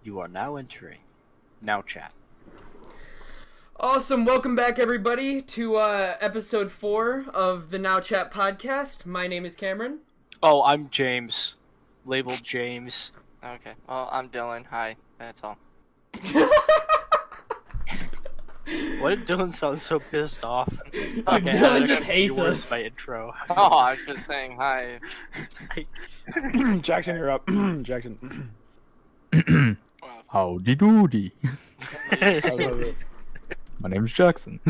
You are now entering Now Chat. Awesome. Welcome back, everybody, to episode 4 of the Now Chat podcast. My name is Cameron. Oh, I'm James. Labeled James. Okay. Well, I'm Dylan. Hi. That's all. Why did Dylan sound so pissed off? Dylan just hates us. My intro. Oh, I was just saying hi. Jackson, you're up. Jackson. Howdy doody. My name's Jackson.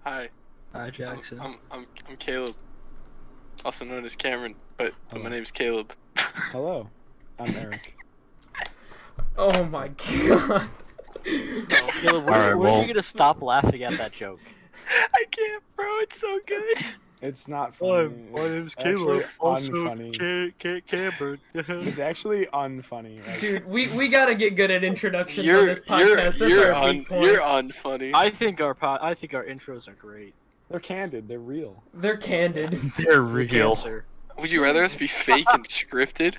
Hi. Hi, Jackson. I'm Caleb, also known as Cameron, but my name's Caleb. Hello. I'm Eric. Oh my god. Caleb, when Alright, are well- you gonna stop laughing at that joke? I can't, bro. It's so good. It's not funny. It's actually unfunny. Cameron. It's actually unfunny. Like, Dude, we gotta get good at introductions on this podcast. That's our weak point. You're unfunny. I think our intros are great. they're candid. They're real. They're candid. They're real. Cancer. Would you rather us be fake and scripted?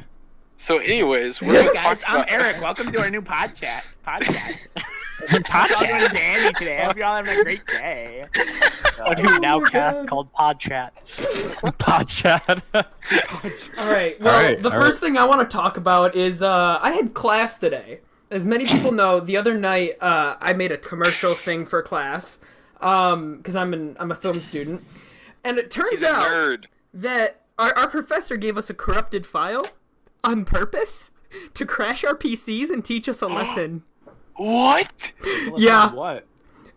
So, anyways, we're gonna talk about... Eric. Welcome to our new podcast. Talking with Danny today. I hope y'all having a great day. A new Nowcast called Pod Chat. Pod chat. Alright, well, Alright, the first thing I want to talk about is I had class today. As many people know, the other night I made a commercial thing for class because I'm a film student. And it turns He's a out nerd. that our professor gave us a corrupted file on purpose to crash our PCs and teach us a lesson What? Yeah. What?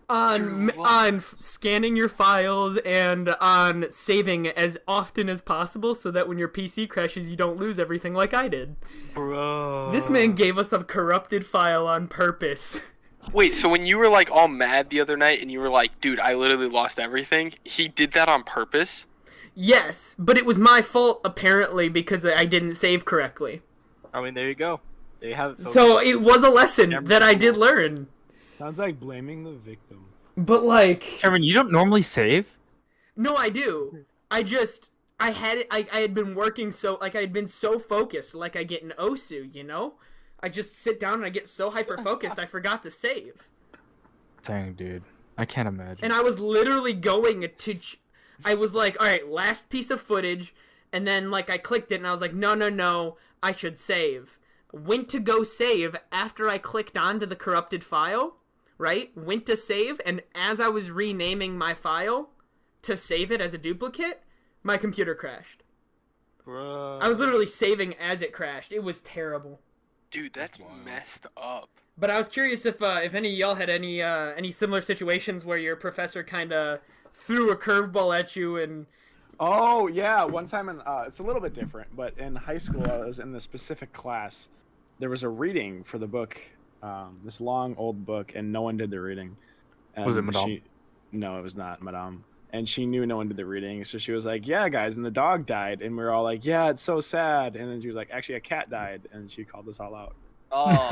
on scanning your files and on saving as often as possible so that when your PC crashes you don't lose everything like I did. Bro. This man gave us a corrupted file on purpose. Wait, so when you were like all mad the other night and you were like, dude, I literally lost everything, he did that on purpose? Yes, but it was my fault apparently because I didn't save correctly. I mean, there you go. There you have it, folks. So it was a lesson that I did learn. Sounds like blaming the victim. But like, Cameron, you don't normally save? no, I do. I had been working so, like, I had been so focused, like I get in OSU, you know? I just sit down and I get so hyper-focused, I forgot to save. Dang, dude. I can't imagine. And I was literally going to, I was like, alright, last piece of footage, and then, like, I clicked it, and I was like, no, I should save. Went to go save after I clicked onto the corrupted file, right? Went to save, and as I was renaming my file to save it as a duplicate, my computer crashed. Bro. I was literally saving as it crashed. It was terrible. Dude, that's messed up. But I was curious if any of y'all had any similar situations where your professor kind of threw a curveball at you and... Oh, yeah. One time it's a little bit different, but in high school, I was in the specific class. There was a reading for the book, this long, old book, and no one did the reading. And Was it Madame? No, it was not Madame. And she knew no one did the reading, so she was like, yeah, guys, and the dog died. And we were all like, yeah, it's so sad. And then she was like, actually, a cat died. And she called us all out. Oh,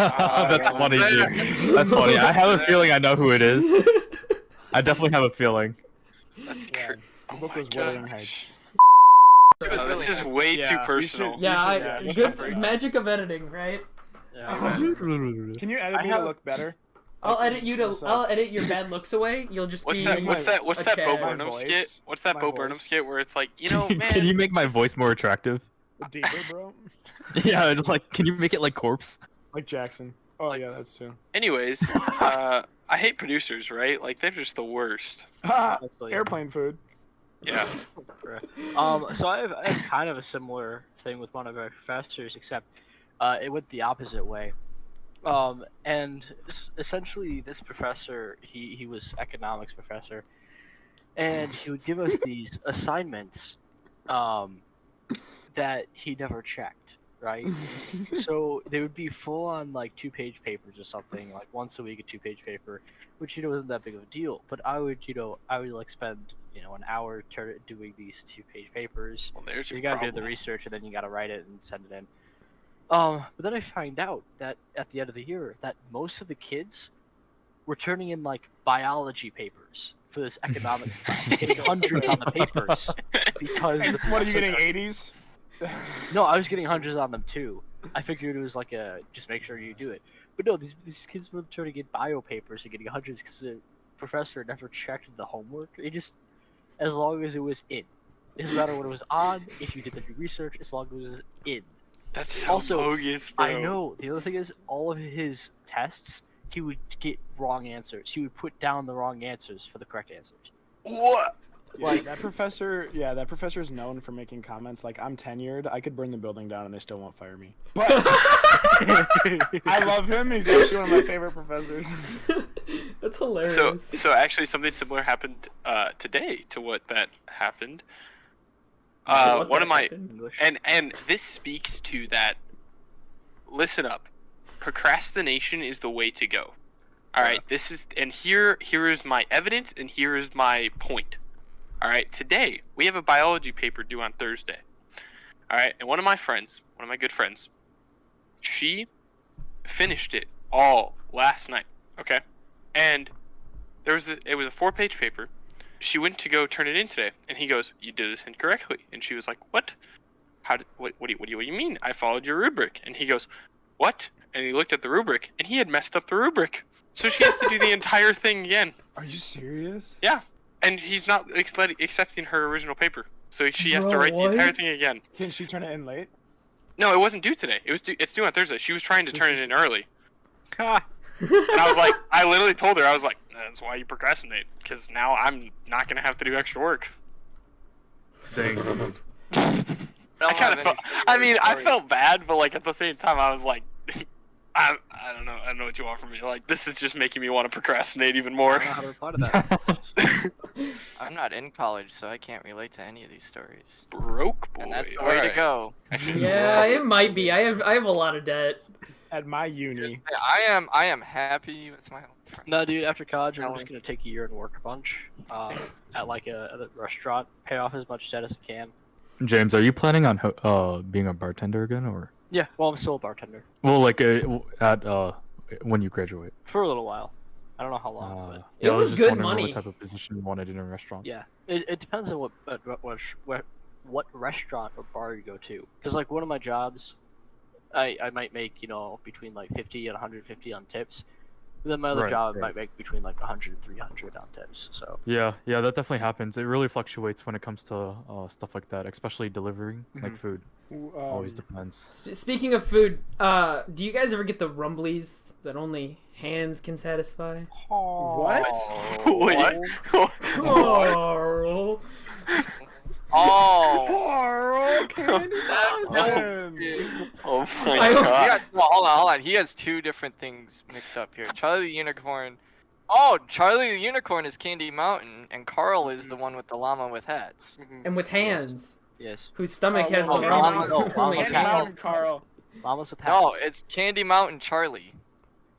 That's funny, dude. That's funny. I have a feeling I know who it is. I definitely have a feeling. That's Yeah. crazy. The book my was Wuthering gosh. Heights. Oh, this is way Yeah, too we personal. should- Yeah, you should good magic of editing, right? Yeah. Can you edit me to look better? I'll edit your bad looks away. You'll just What's be that? What's that? What's a that Bo Chad. Burnham voice. skit? What's that My Bo voice. Burnham skit where it's like, you know, man. Can you make my voice more attractive? Deeper, bro? Yeah, just like, can you make it like corpse? Like Jackson. Oh, yeah, that's true. Anyways, I hate producers, right? Like they're just the worst. Ah, Actually, airplane food. Yeah. So I have kind of a similar thing with one of our professors, except it went the opposite way. And essentially, this professor, he was economics professor, and he would give us these assignments that he never checked, right? So they would be full on like 2-page papers or something, like once a week a 2-page paper, which wasn't that big of a deal. But I would like spend an hour doing these 2-page papers. Well, there's your You gotta do problem. the research and then you gotta write it and send it in. But then I find out that at the end of the year that most of the kids were turning in like biology papers for this economics class, getting hundreds on the papers because the What are you professor- getting, 80s? No, I was getting hundreds on them too. I figured it was like a just make sure you do it. But no, these kids were trying to get bio papers and getting hundreds because the professor never checked the homework. It just, as long as it was in. It doesn't matter what it was on, if you did the research, as long as it was in. That's so Also, bogus, bro. I know. The other thing is, all of his tests, he would get wrong answers. He would put down the wrong answers for the correct answers. What? Like that professor, that professor is known for making comments like, "I'm tenured. I could burn the building down and they still won't fire me." But I love him. He's actually one of my favorite professors. That's hilarious. So actually, something similar happened today to what that happened. What One that of my happened? English. and this speaks to that. Listen up, procrastination is the way to go. All right, this is here is my evidence and here is my point. All right, today we have a biology paper due on Thursday. All right, and one of my good friends, she finished it all last night. Okay, and it was a 4-page paper. She went to go turn it in today, and he goes, "You did this incorrectly." And she was like, "What? What do you mean? I followed your rubric." And he goes, "What?" And he looked at the rubric, and he had messed up the rubric. So she has to do the entire thing again. Are you serious? Yeah, and he's not accepting her original paper, so she has to Bro, write what? the entire thing again. Can she turn it in late? No, it wasn't due today. It's due on Thursday. She was trying to turn it in early, Ha! and I was like, I literally told her, I was like, "That's why you procrastinate, because now I'm not gonna have to do extra work." Dang. I kind of felt. I mean, I felt bad, but like at the same time, I was like, I don't know. I don't know what you want from me. Like, this is just making me want to procrastinate even I more. don't know how to reply to that. I'm not in college, so I can't relate to any of these stories. Broke boy. And that's the way Alright. to go. Yeah, it might be. I have a lot of debt. At my uni. I am happy with my own friend. No, dude. After college, I'm Ellen. just gonna take a year and work a bunch at like a restaurant. Pay off as much debt as I can. James, are you planning on being a bartender again, or? Yeah. Well, I'm still a bartender Well, like at when you graduate. for a little while. I don't know how long, but It I was just good wondering money. What type of position you wanted in a restaurant? yeah, it depends on what restaurant or bar you go to. Because like one of my jobs, I might make between like 50 and 150 on tips. But then my other Right, job right. might make between like 100 and 300 on tips. So Yeah, that definitely happens. It really fluctuates when it comes to stuff like that, especially delivering, like Mhm. food. Always depends. Speaking of food, do you guys ever get the rumblies that only hands can satisfy? What? Wait. Carl. Oh! Carl Candy That- Mountain. Oh my I- god. Hold on. He has two different things mixed up here. Charlie the Unicorn. Oh, Charlie the Unicorn is Candy Mountain, and Carl is the one with the llama with hats. And with hands, yes, whose stomach has the Oh, rumblies. llamas- Only llamas Candy with hands. Mountain, Carl. llamas with hats. No, it's Candy Mountain Charlie.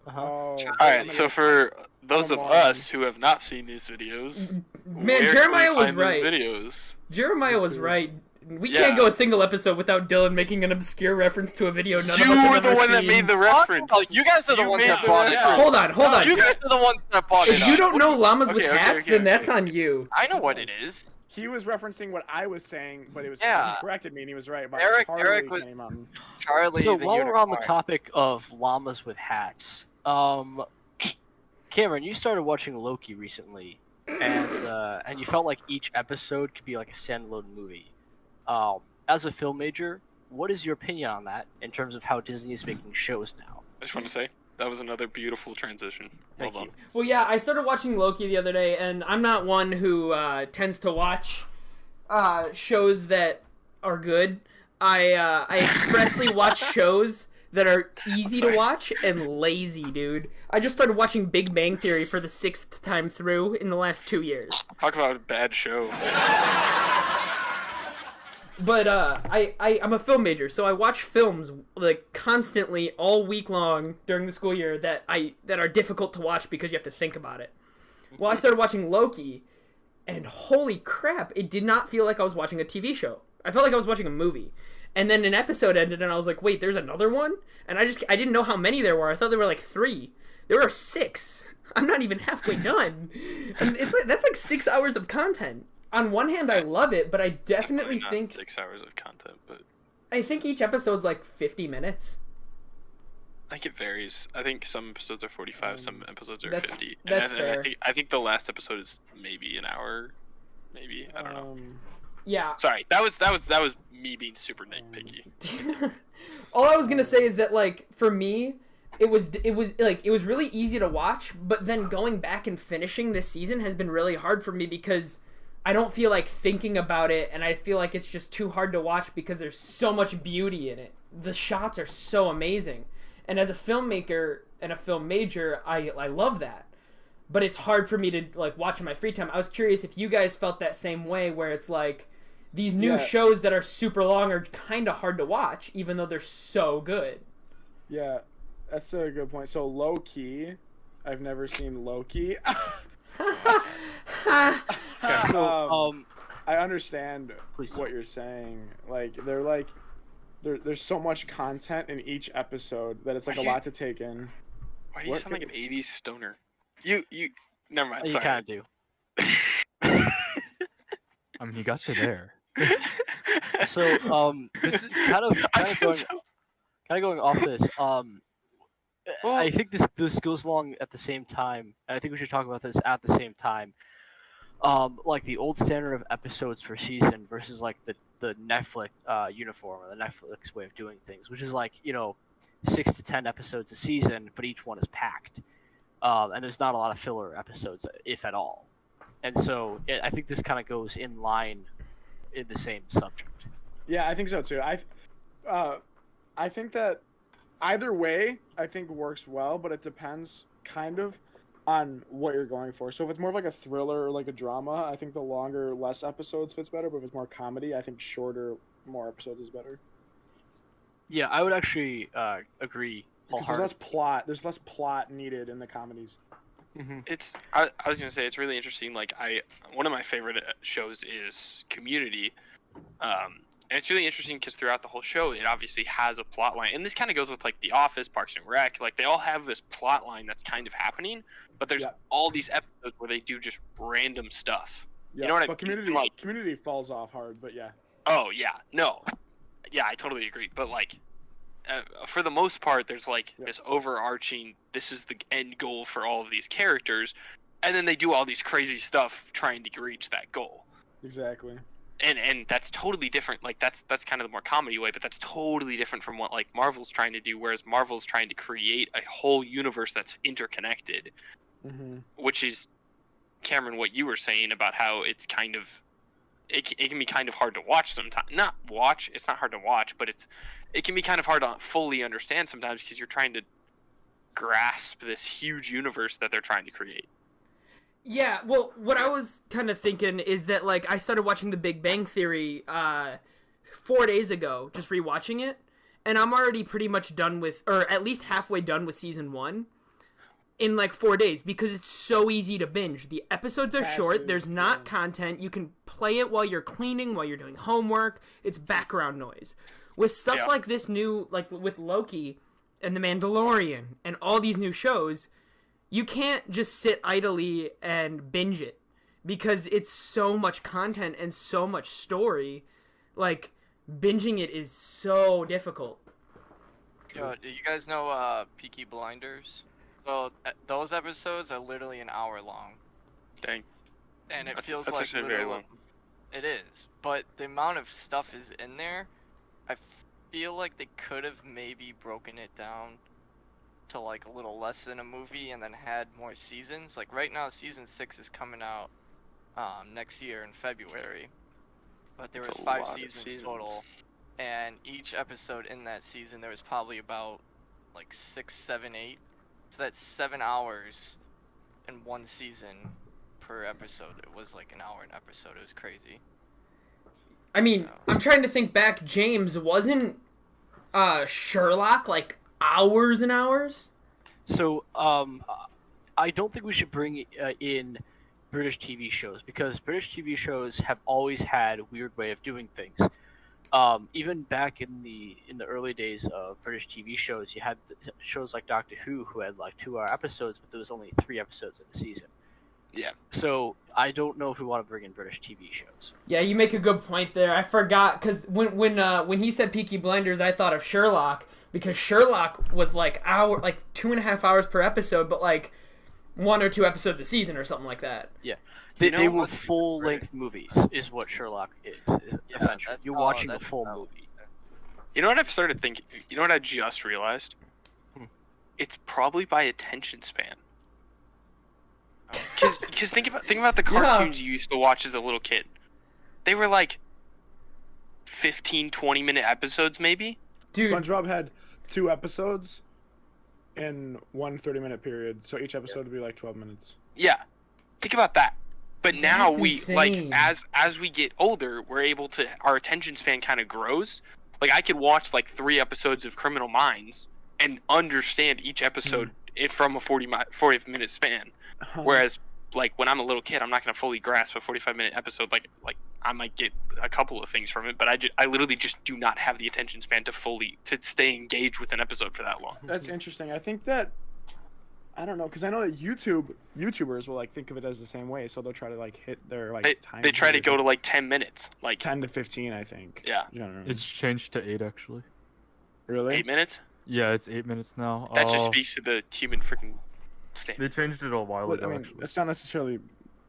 Uh-huh. Oh. Alright, so for those of Come on. us who have not seen these videos, Man, where can Jeremiah we was find these right. videos? Jeremiah was right. We Yeah. can't go a single episode without Dylan making an obscure reference to a video none You of us have were ever the one seen. that made the reference. Oh, you guys are the You ones made that the brought it reference. up. Hold on, hold on. You guys are the ones that brought it If up. you don't know llamas with Okay, okay, hats, okay, then okay. that's on you. I know what it is. He was referencing what I was saying, but it was Yeah. he corrected me and he was right about Eric Charlie was- Candy Mountain. Charlie So the while we're on the Unicorn. topic of llamas with hats, Cameron, you started watching Loki recently, and you felt like each episode could be like a standalone movie. As a film major, what is your opinion on that in terms of how Disney is making shows now? I just want to say, that was another beautiful transition. Thank Well you. done. Well, yeah, I started watching Loki the other day, and I'm not one who tends to watch shows that are good. I expressly watch shows that are easy to watch and lazy, dude. I just started watching Big Bang Theory for the 6th time through in the last 2 years. Talk about a bad show. But I'm a film major, so I watch films like constantly all week long during the school year that are difficult to watch because you have to think about it. Well, I started watching Loki, and holy crap, it did not feel like I was watching a TV show. I felt like I was watching a movie. And then an episode ended, and I was like, wait, there's another one? And I didn't know how many there were. I thought there were like 3. There were 6. I'm not even halfway done. And that's like 6 hours of content. On one hand, I love it, but I definitely Not think 6 hours of content, but I think each episode's like 50 minutes. I think it varies. I think some episodes are 45, some episodes are That's- 50. that's and fair. I think the last episode is maybe an hour, maybe. I don't know. Yeah. Sorry, that was me being super nitpicky. All I was gonna say is that, like, for me, it was really easy to watch, but then going back and finishing this season has been really hard for me because I don't feel like thinking about it, and I feel like it's just too hard to watch because there's so much beauty in it. The shots are so amazing, and as a filmmaker and a film major, I love that. But it's hard for me to like watch in my free time. I was curious if you guys felt that same way, where it's like these new shows that are super long are kind of hard to watch, even though they're so good. Yeah, that's a good point. So low key, I've never seen Loki. So, I understand Please. what you're saying. Like there's so much content in each episode that it's like a lot to take in. Why do you What sound like could- an 80s stoner? You never mind. you Sorry. kind of do. I mean, he got you there. So, this is kind of going off this. I think this goes along at the same time, and I think we should talk about this at the same time. Like the old standard of episodes per season versus like the Netflix uniform or the Netflix way of doing things, which is like 6 to 10 episodes a season, but each one is packed, and there's not a lot of filler episodes, if at all. And so I think this kind of goes in line in the same subject. Yeah, I think so too. I think that either way, I think works well, but it depends kind of on what you're going for. So if it's more of like a thriller or like a drama, I think the longer, less episodes fits better. But if it's more comedy, I think shorter, more episodes is better. Yeah, I would actually agree Because wholeheartedly. there's less plot needed in the comedies. I was gonna say it's really interesting. Like one of my favorite shows is Community, and it's really interesting because throughout the whole show, it obviously has a plot line, and this kind of goes with like The Office, Parks and Rec. Like they all have this plot line that's kind of happening, but there's all these episodes where they do just random stuff. Yeah, You know what I but mean? Community falls off hard, but yeah. Oh yeah, no, yeah, I totally agree. But like, for the most part, there's like this overarching. This is the end goal for all of these characters, and then they do all these crazy stuff trying to reach that goal. Exactly. And that's totally different. Like that's kind of the more comedy way, but that's totally different from what like Marvel's trying to do. Whereas Marvel's trying to create a whole universe that's interconnected, which is, Cameron, what you were saying about how it's kind of it can be kind of hard to watch sometimes. Not watch. It's not hard to watch, but it can be kind of hard to fully understand sometimes because you're trying to grasp this huge universe that they're trying to create. Yeah, well, what I was kind of thinking is that, like, I started watching The Big Bang Theory 4 days ago, just rewatching it, and I'm already pretty much done with, or at least halfway done with season 1 in, like, 4 days, because it's so easy to binge. The episodes are short, there's not content, you can play it while you're cleaning, while you're doing homework, it's background noise. With stuff like this new, like, with Loki and The Mandalorian and all these new shows, you can't just sit idly and binge it because it's so much content and so much story. Like, binging it is so difficult. Yo, do you guys know Peaky Blinders? So those episodes are literally an hour long. Dang. And it That's feels actually like very literal- long. It is, but the amount of stuff is in there. I feel like they could have maybe broken it down to like a little less than a movie and then had more seasons. Like right now season 6 is coming out next year in February, but there was That's a 5 lot of seasons total, and each episode in that season there was probably about like 6, 7, 8, so that's 7 hours in one season per episode. It was like an hour an episode. It was crazy. I mean, I'm trying to think back. James, wasn't Sherlock like hours and hours? So, I don't think we should bring in British TV shows because British TV shows have always had a weird way of doing things. Even back in the early days of British TV shows, you had shows like Doctor Who had like 2-hour episodes, but there was only 3 episodes in the season. Yeah. So I don't know if we want to bring in British TV shows. Yeah, you make a good point there. I forgot because when he said Peaky Blinders, I thought of Sherlock because Sherlock was like 2.5 hours per episode, but like 1 or 2 episodes a season or something like that. Yeah, You they know, were most full-length movies, is what Sherlock is essentially. that's You're all- watching the that's full all. movie. You know what I've started thinking? You know what I just realized? Hmm. It's probably by attention span. Because think about the cartoons you used to watch as a little kid. They were like 15, 20-minute episodes, maybe. Dude, SpongeBob had 2 episodes in one 30-minute period, so each episode would be like 12 minutes. Yeah, think about that. But now That's we insane. like as we get older, we're able to our attention span kind of grows. Like I could watch like 3 episodes of Criminal Minds and understand each episode from a 40-minute span. Whereas like when I'm a little kid, I'm not gonna fully grasp a 45-minute episode. Like I might get a couple of things from it, but I literally just do not have the attention span to stay engaged with an episode for that long. That's interesting. I think that I don't know because I know that YouTubers will like think of it as the same way, so they'll try to like hit their like time. They try to period, go to like 10 minutes, like 10 to 15, I think. Yeah. Generally. It's changed to 8 actually. Really? 8 minutes. Yeah, it's 8 minutes now. That just speaks to the human freaking They standard. changed it a while But, ago I mean, actually. it's not necessarily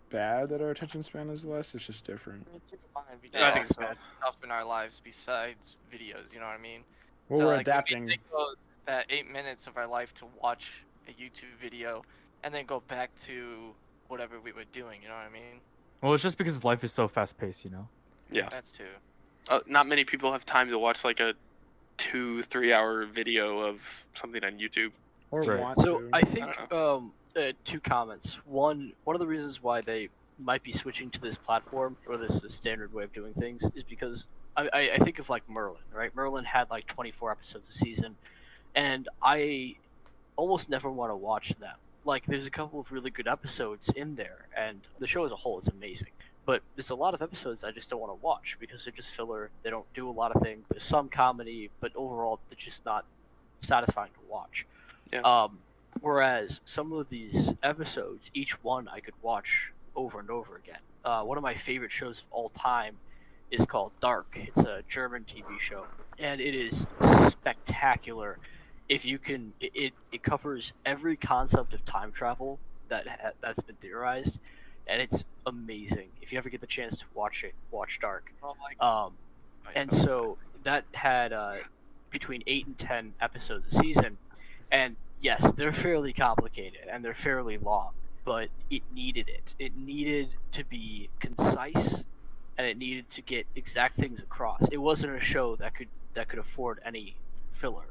bad that our attention span is less. It's just different. We Yeah, I think it's also bad. stuff in our lives besides videos. You know what I mean? Well, So, we're like, when we adapting. take that 8 minutes of our life to watch a YouTube video, and then go back to whatever we were doing. You know what I mean? Well, it's just because life is so fast paced, you know. Yeah. That's too. Not many people have time to watch like a 2-3 hour video of something on YouTube. Or Right. want So to. I think I 2 comments. One of the reasons why they might be switching to this platform or this standard way of doing things is because I think of like Merlin, right? Merlin had like 24 episodes a season, and I almost never want to watch them. Like there's a couple of really good episodes in there, and the show as a whole is amazing. But there's a lot of episodes I just don't want to watch because they're just filler. They don't do a lot of things. There's some comedy, but overall they're just not satisfying to watch. Yeah. Whereas some of these episodes, each one I could watch over and over again. One of my favorite shows of all time is called Dark. It's a German TV show, and it is spectacular. If you can, it covers every concept of time travel that's been theorized, and it's amazing. If you ever get the chance to watch it, watch Dark. Well, like, And so that had between 8 and 10 episodes a season, and yes, they're fairly complicated and they're fairly long, but it needed it. It needed to be concise, and it needed to get exact things across. It wasn't a show that could afford any filler.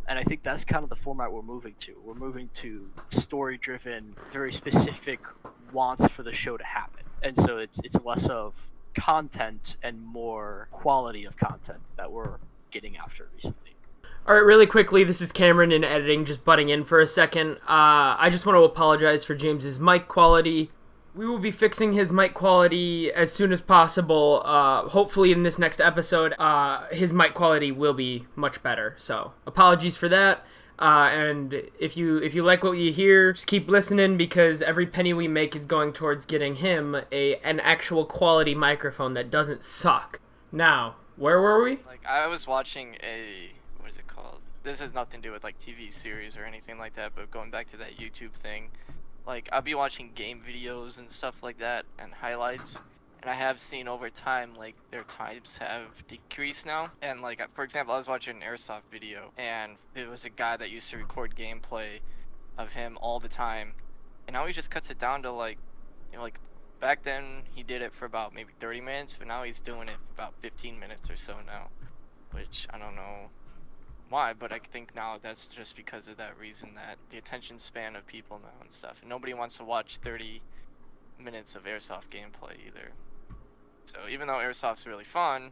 And I think that's kind of the format we're moving to. We're moving to story-driven, very specific wants for the show to happen, and so it's less of content and more quality of content that we're getting after recently. All right, really quickly, this is Cameron in editing, just butting in for a second. I just want to apologize for James's mic quality. We will be fixing his mic quality as soon as possible. Hopefully in this next episode, his mic quality will be much better. So apologies for that. And if you like what you hear, just keep listening because every penny we make is going towards getting him an actual quality microphone that doesn't suck. Now, where were we? like I was watching what is it called? This has nothing to do with like TV series or anything like that, but going back to that YouTube thing, like I'll be watching game videos and stuff like that and highlights, and I have seen over time like their times have decreased now. And like for example, I was watching an airsoft video, and there was a guy that used to record gameplay of him all the time, and now he just cuts it down to like, like back then he did it for about maybe 30 minutes, but now he's doing it for about 15 minutes or so now, which I don't know why, but I think now that's just because of that reason, that the attention span of people now and stuff, and nobody wants to watch 30 minutes of airsoft gameplay either. So even though airsoft's really fun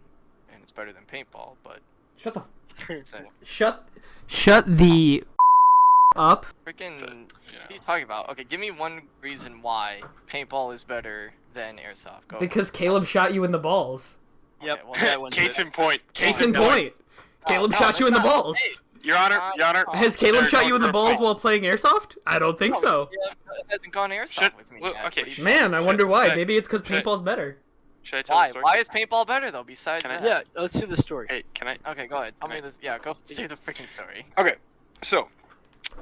and it's better than paintball, but Shut the so, Shut the up. freaking what are you talking about? Okay, give me one reason why paintball is better than airsoft. Go. Because Caleb shot you in the balls. Yep. well, that one's Case it. in point. Case in point. Caleb shot you in the balls. Hey, Your Honor, Your Honor. Has Caleb They're shot you in the going for a balls fight. while playing airsoft? I don't think so. Caleb hasn't gone airsoft Should- with me well, yet. okay, What do you Man, I wonder why. Should I- Maybe it's because should I- paintball's better. Should I tell Why? the story? Why is paintball better though? Besides Can I- that. Yeah, let's do the story. Hey, can I? Okay, go ahead. Tell me Can I- this. Yeah, go say the freaking story. Okay, so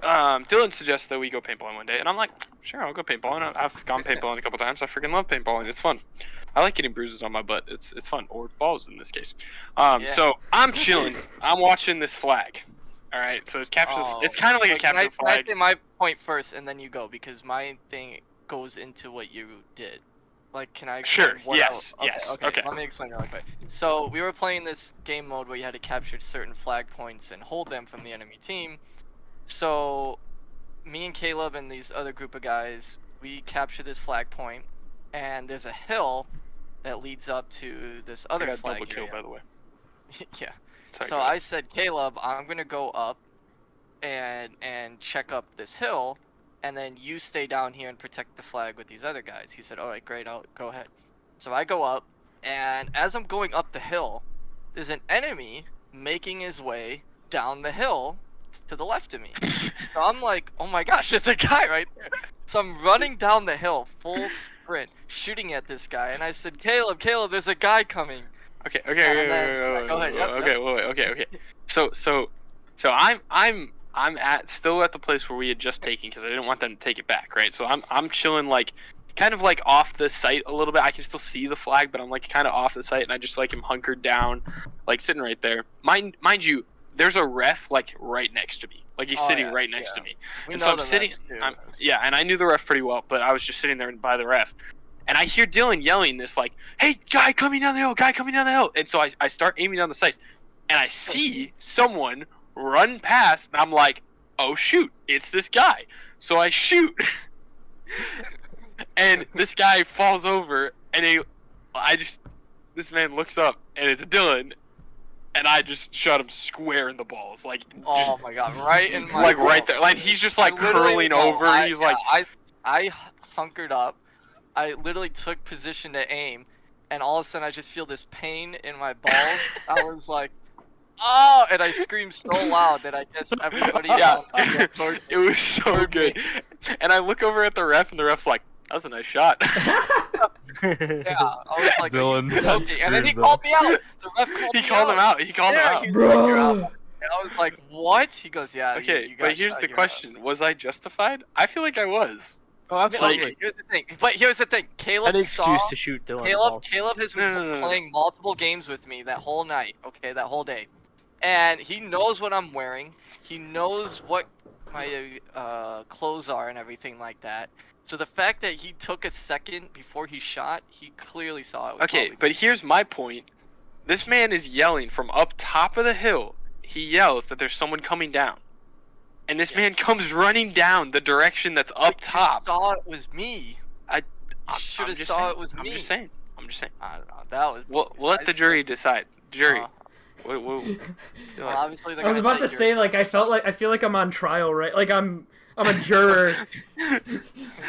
Dylan suggests that we go paintballing one day, and I'm like, sure, I'll go paintballing. I've gone paintballing a couple times. I freaking love paintballing. It's fun. I like getting bruises on my butt. It's fun, or balls in this case. Yeah. So I'm chilling. I'm watching this flag. All right, so it's capture. Oh. It's kind of like a Wait, can capture I flag. say my point first, and then you go because my thing goes into what you did. Like, can I explain Sure, what yes, okay, yes, okay, okay. let me explain really quick. So, we were playing this game mode where you had to capture certain flag points and hold them from the enemy team. So, me and Caleb and these other group of guys, we capture this flag point, and there's a hill that leads up to this I other got flag double kill, area. by the way. Yeah. Sorry, So go ahead. I said, Caleb, I'm gonna go up and check up this hill, and then you stay down here and protect the flag with these other guys. He said, all right, great, I'll go ahead. So I go up, and as I'm going up the hill, there's an enemy making his way down the hill to the left of me. So I'm like, oh my gosh, there's a guy right there. So I'm running down the hill, full sprint, shooting at this guy, and I said, Caleb, there's a guy coming. Okay, And then- wait, go ahead, yep, okay, okay. So I'm still at the place where we had just taken because I didn't want them to take it back, right? So I'm chilling like kind of like off the site a little bit. I can still see the flag, but I'm like kind of off the site, and I just like am hunkered down, like sitting right there. Mind you, there's a ref like right next to me. Like he's Oh, sitting yeah, right next yeah. to me. We And know so I'm the sitting. refs, too. Yeah, and I knew the ref pretty well, but I was just sitting there by the ref. And I hear Dylan yelling this like, "Hey, guy coming down the hill! Guy coming down the hill!" And so I start aiming down the sights, and I see someone run past, and I'm like, "Oh shoot, it's this guy!" So I shoot, and this guy falls over, and this man looks up, and it's Dylan, and I just shot him square in the balls, like, Oh my god, right in my like right there, like he's just like curling over. He's like, I hunkered up. I literally took position to aim, and all of a sudden I just feel this pain in my balls. I was like, oh, and I screamed so loud that I guess everybody yeah, down it was so heard me. good. And I look over at the ref, and the ref's like, "That was a nice shot." Yeah, I was like, Dylan, "Are you that's joking?" And then he screwed, called me out. The ref called He me called him out. He called him Yeah, out. he was like, "You're out." Bro. And I was like, what? He goes, yeah. Okay, you but got here's shot, the you're out." question: was I justified? I feel like I was. Oh, Okay, absolutely. here's the thing. But here's the thing. Caleb Any saw. excuse to shoot Dylan. in the balls. Caleb has been No. playing multiple games with me that whole night, okay, that whole day. And he knows what I'm wearing. He knows what my clothes are and everything like that. So the fact that he took a second before he shot, he clearly saw it. Was Okay, probably- but here's my point. This man is yelling from up top of the hill. He yells that there's someone coming down. And this man comes running down the direction that's up You top. saw it was me. I'm should have just saw saying. it was me. I'm just saying. I don't know. That was. We'll let the jury decide. Jury. Uh, What- well, obviously they're I was gonna about to take say, yours. like, I feel like I'm on trial, right? Like I'm a juror.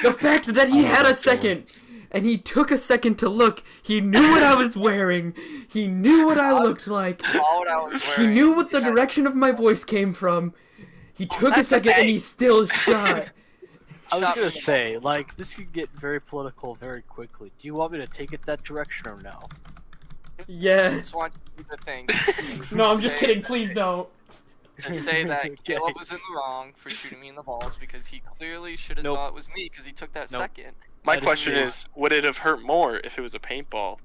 The fact that he had a second, and he took a second to look, he knew what I was wearing, he knew what I looked like, Saw what I was he wearing. knew what the Yeah. direction of my voice came from, he took a that's the second and thing. he still shot. I was Shot gonna me. say, like, this could get very political very quickly. Do you want me to take it that direction or no? I Yeah. just want to do the thing. No, I'm just Say- kidding, please don't. To say that Okay. Caleb was in the wrong for shooting me in the balls because he clearly should have Nope. saw it was me because he took that Nope. second. My That is question true. is, would it have hurt more if it was a paintball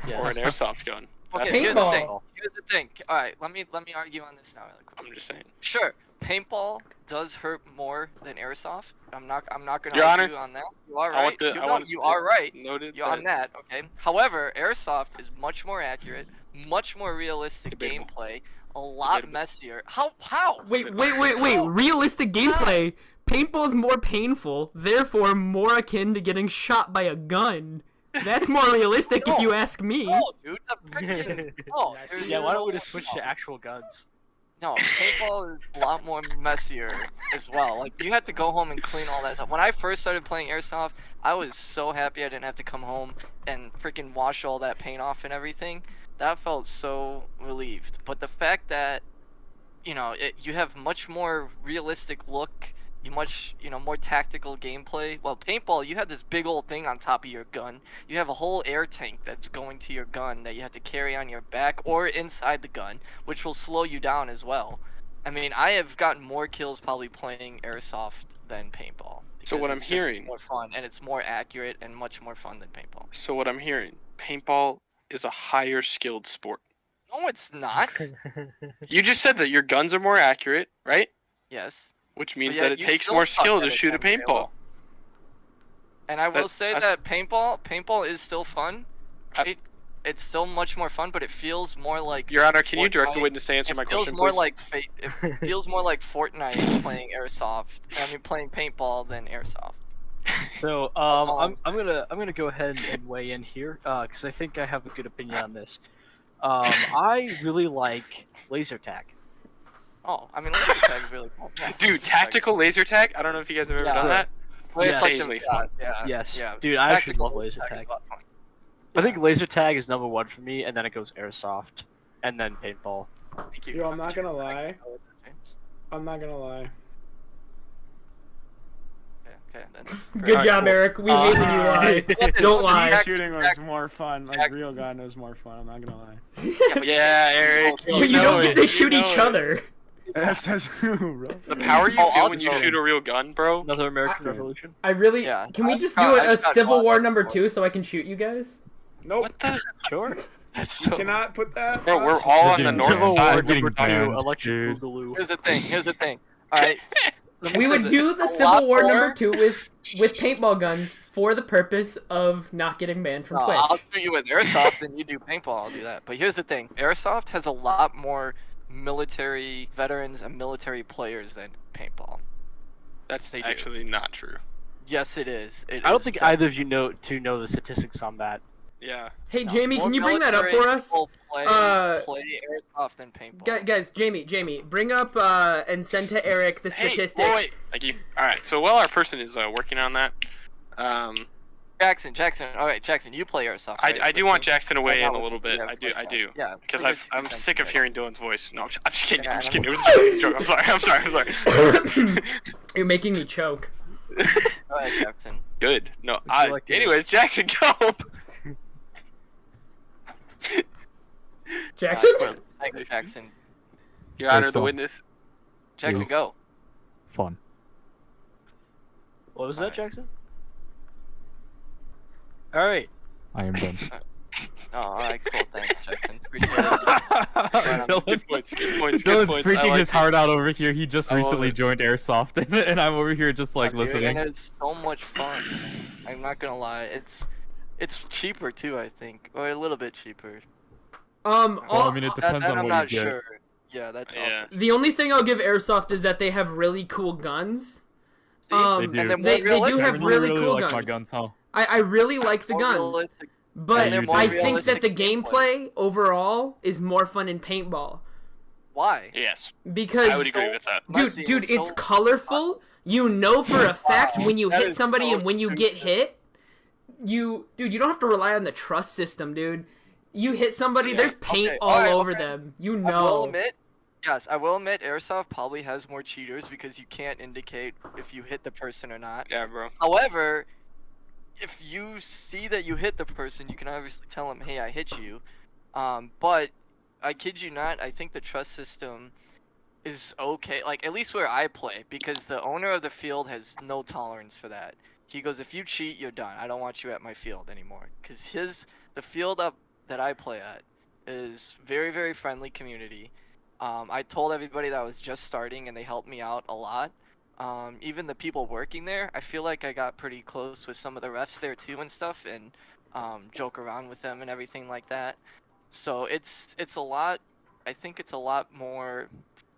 Yes. or an airsoft gun? Okay, That's- here's the thing. Paintball. Here's the thing. All right, let me argue on this now. Really quick. I'm just saying. Sure, paintball does hurt more than airsoft. I'm not gonna Your argue Honor, on that. You are I right. want the- you I know, want you the- are right. Noted. You're on that, okay. However, airsoft is much more accurate, much more realistic Debatable. gameplay, a lot Debatable. messier. How? Wait. Realistic gameplay. Paintball's more painful, therefore more akin to getting shot by a gun. That's more realistic if you ask me. No, dude, the freaking no. there's Yeah, why don't we no- just switch to actual guns? No, paintball is a lot more messier as well. Like, you had to go home and clean all that stuff. When I first started playing airsoft, I was so happy I didn't have to come home and freaking wash all that paint off and everything. That felt so relieved. But the fact that you have much more realistic look. More tactical gameplay. Well, paintball, you have this big old thing on top of your gun. You have a whole air tank that's going to your gun that you have to carry on your back or inside the gun, which will slow you down as well. I mean, I have gotten more kills probably playing airsoft than paintball. So what I'm It's just hearing- more fun, and it's more accurate and much more fun than paintball. So what I'm hearing, paintball is a higher skilled sport. No, it's not. You just said that your guns are more accurate, right? Yes. Which means But that yet it you takes still more suck skill at to it shoot a then, Caleb. paintball. And I will That- say that's- that paintball is still fun, right? It's still much more fun, but it feels more like Your Honor, can you direct the Fortnite. witness to answer my It feels question, more please? like it feels more like Fortnite playing airsoft. Playing paintball than airsoft. So all I'm I'm gonna go ahead and weigh in here because I think I have a good opinion on this. I really like laser tag. Oh, I mean, laser tag is really cool. Yeah, Dude, laser tag. tactical laser tag? I don't know if you guys have ever Yeah. done that. Well, Yes. Insanely fun. Yeah. Yes. Yeah. Dude, I actually Tactical love laser is tag. a lot of fun. I think laser tag is number one for me, and then it goes airsoft, and then paintball. Thank you. Yo, I'm not gonna James. lie. James. I'm not gonna lie. Okay, that's Good great. job, cool. Eric. We hate when you lie. Don't lie. Jack- Shooting was more fun. Like Jackson. real gun was more fun. I'm not gonna lie. Yeah, Eric. But you know don't it, get to you shoot know each it. other. That's bro. The power you Oh, feel when you also- shoot a real gun, bro. Another American I- Revolution. I really. Yeah, Can we I've just got- do I've a got Civil one War before. #2 so I can shoot you guys? Nope. What the? Sure. That's so... Cannot put that. Bro, we're all on the Getting north Civil War side. getting Number two, banned, Electric dude. Boogaloo. Here's the thing. All right. We would do the Civil War #2 with paintball guns for the purpose of not getting banned from No, Twitch. I'll shoot you with airsoft and you do paintball. I'll do that. But here's the thing: airsoft has a lot more military veterans and military players than paintball. That's They do. actually not true. Yes, it is. I don't think either of you know the statistics on that. Yeah. Hey, No, Jamie, more can you bring that up military for us? people Play airsoft than paintball. Guys, Jamie, bring up and send to Eric the Hey, statistics. boy. Thank you. All right. So while our person is working on that, Jackson. All right, Jackson, you play airsoft. Right? I do want Jackson to weigh in a little bit. Yeah, I do. Yeah. Because we're good I'm to sick of consent. hearing Dylan's voice. No, I'm just kidding. Yeah, I'm just I kidding. It know. was a joke. I'm sorry. You're making me choke. Go ahead, Jackson. Good. No. you like to- Anyways, Jackson, go. Jackson? Thanks, Jackson. Your Honor, the so- witness. Jackson, Yes. go. Fun. What was that, Alright. Jackson? All right. I am done. Oh, all right, cool. Thanks, Jackson. Appreciate it. Dylan. Good points. Good points. Good Dylan's points. I preaching like his it. heart out over here. He just I love recently it. joined Airsoft, and I'm over here just like Dude, and listening. it's so much fun. I'm not gonna lie. It's cheaper too, I think, or a little bit cheaper. Well, all, I mean, it That, depends that on I'm what not you get. sure. Yeah, that's Yeah. also. the only thing I'll give Airsoft is that they have really cool guns. See? Um, They And they're do. more They do realistic. have really cool like my guns. guns, huh? I really like the More guns, realistic. but And they're more I think that the realistic gameplay overall is more fun in paintball Why? Yes, because I would agree with that. Messy dude, and it's so- colorful. You know for a fact when you That hit is somebody so and when you get stupid. hit, you don't have to rely on the trust system, dude. You hit somebody, Yeah, there's paint okay, all alright, over okay. them. You I will know. admit, yes, I will admit, airsoft probably has more cheaters because you can't indicate if you hit the person or not. Yeah, bro. However, if you see that you hit the person, you can obviously tell them, "Hey, I hit you." But I kid you not, I think the trust system is okay. Like at least where I play, because the owner of the field has no tolerance for that. He goes, "If you cheat, you're done. I don't want you at my field anymore." Because the field up that I play at is very, very friendly community. I told everybody that I was just starting, and they helped me out a lot. Even the people working there, I feel like I got pretty close with some of the refs there too and stuff, and joke around with them and everything like that. So it's a lot. I think it's a lot more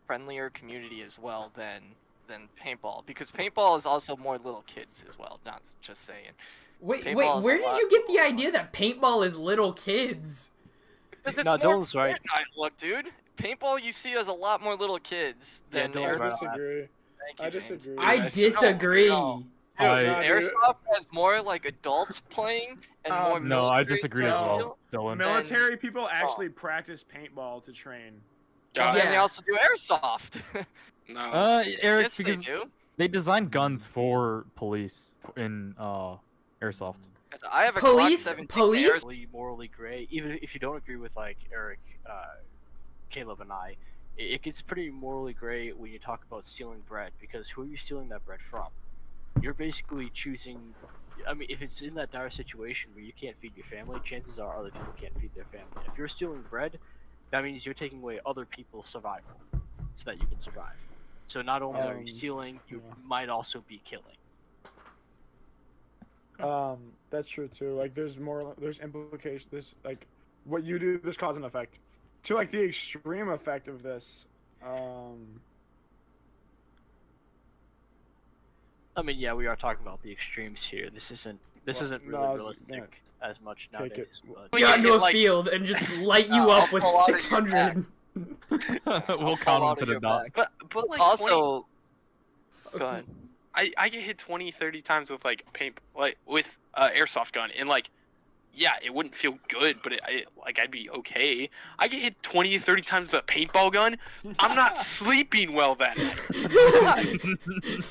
friendlier community as well than paintball, because paintball is also more little kids as well. Not just saying. Wait, Paintball is where a did lot you get the more idea that paintball is little kids? Because it's No, more Dylan's right. Fortnite look, dude. Paintball you see as a lot more little kids Yeah, than Dylan's I right on that. disagree. Thank you, I James. disagree. I I see. disagree. No. I- Dude, Nah, dude. airsoft has more like adults playing and more. No, I military disagree as style. well, Dylan. Military people actually practice paintball to train. And they Yeah. also do airsoft. No. Eric, Yes, they because do. they design guns for police in airsoft. I have a Police- Glock 17 police- morally gray. Even if you don't agree with like Eric, Caleb, and I, it gets pretty morally gray when you talk about stealing bread, because who are you stealing that bread from? You're basically choosing. I mean, if it's in that dire situation where you can't feed your family, chances are other people can't feed their family. If you're stealing bread, that means you're taking away other people's survival so that you can survive. So not only are you stealing, you might also be killing. That's true too. Like, there's implications. There's like, what you do, there's cause and effect. To like the extreme effect of this, I mean, yeah, we are talking about the extremes here. This isn't really realistic as much take it- nowadays. But Well, Get yeah, into a like- field and just light you I'll up with pull out of your 600. We'll fall count out them to of the your dot. back. But like Also, go ahead. I get hit 20, 30 times with like with airsoft gun, and like, yeah, it wouldn't feel good, but I'd be okay. I get hit 20, 30 times with a paintball gun. I'm not sleeping well that night.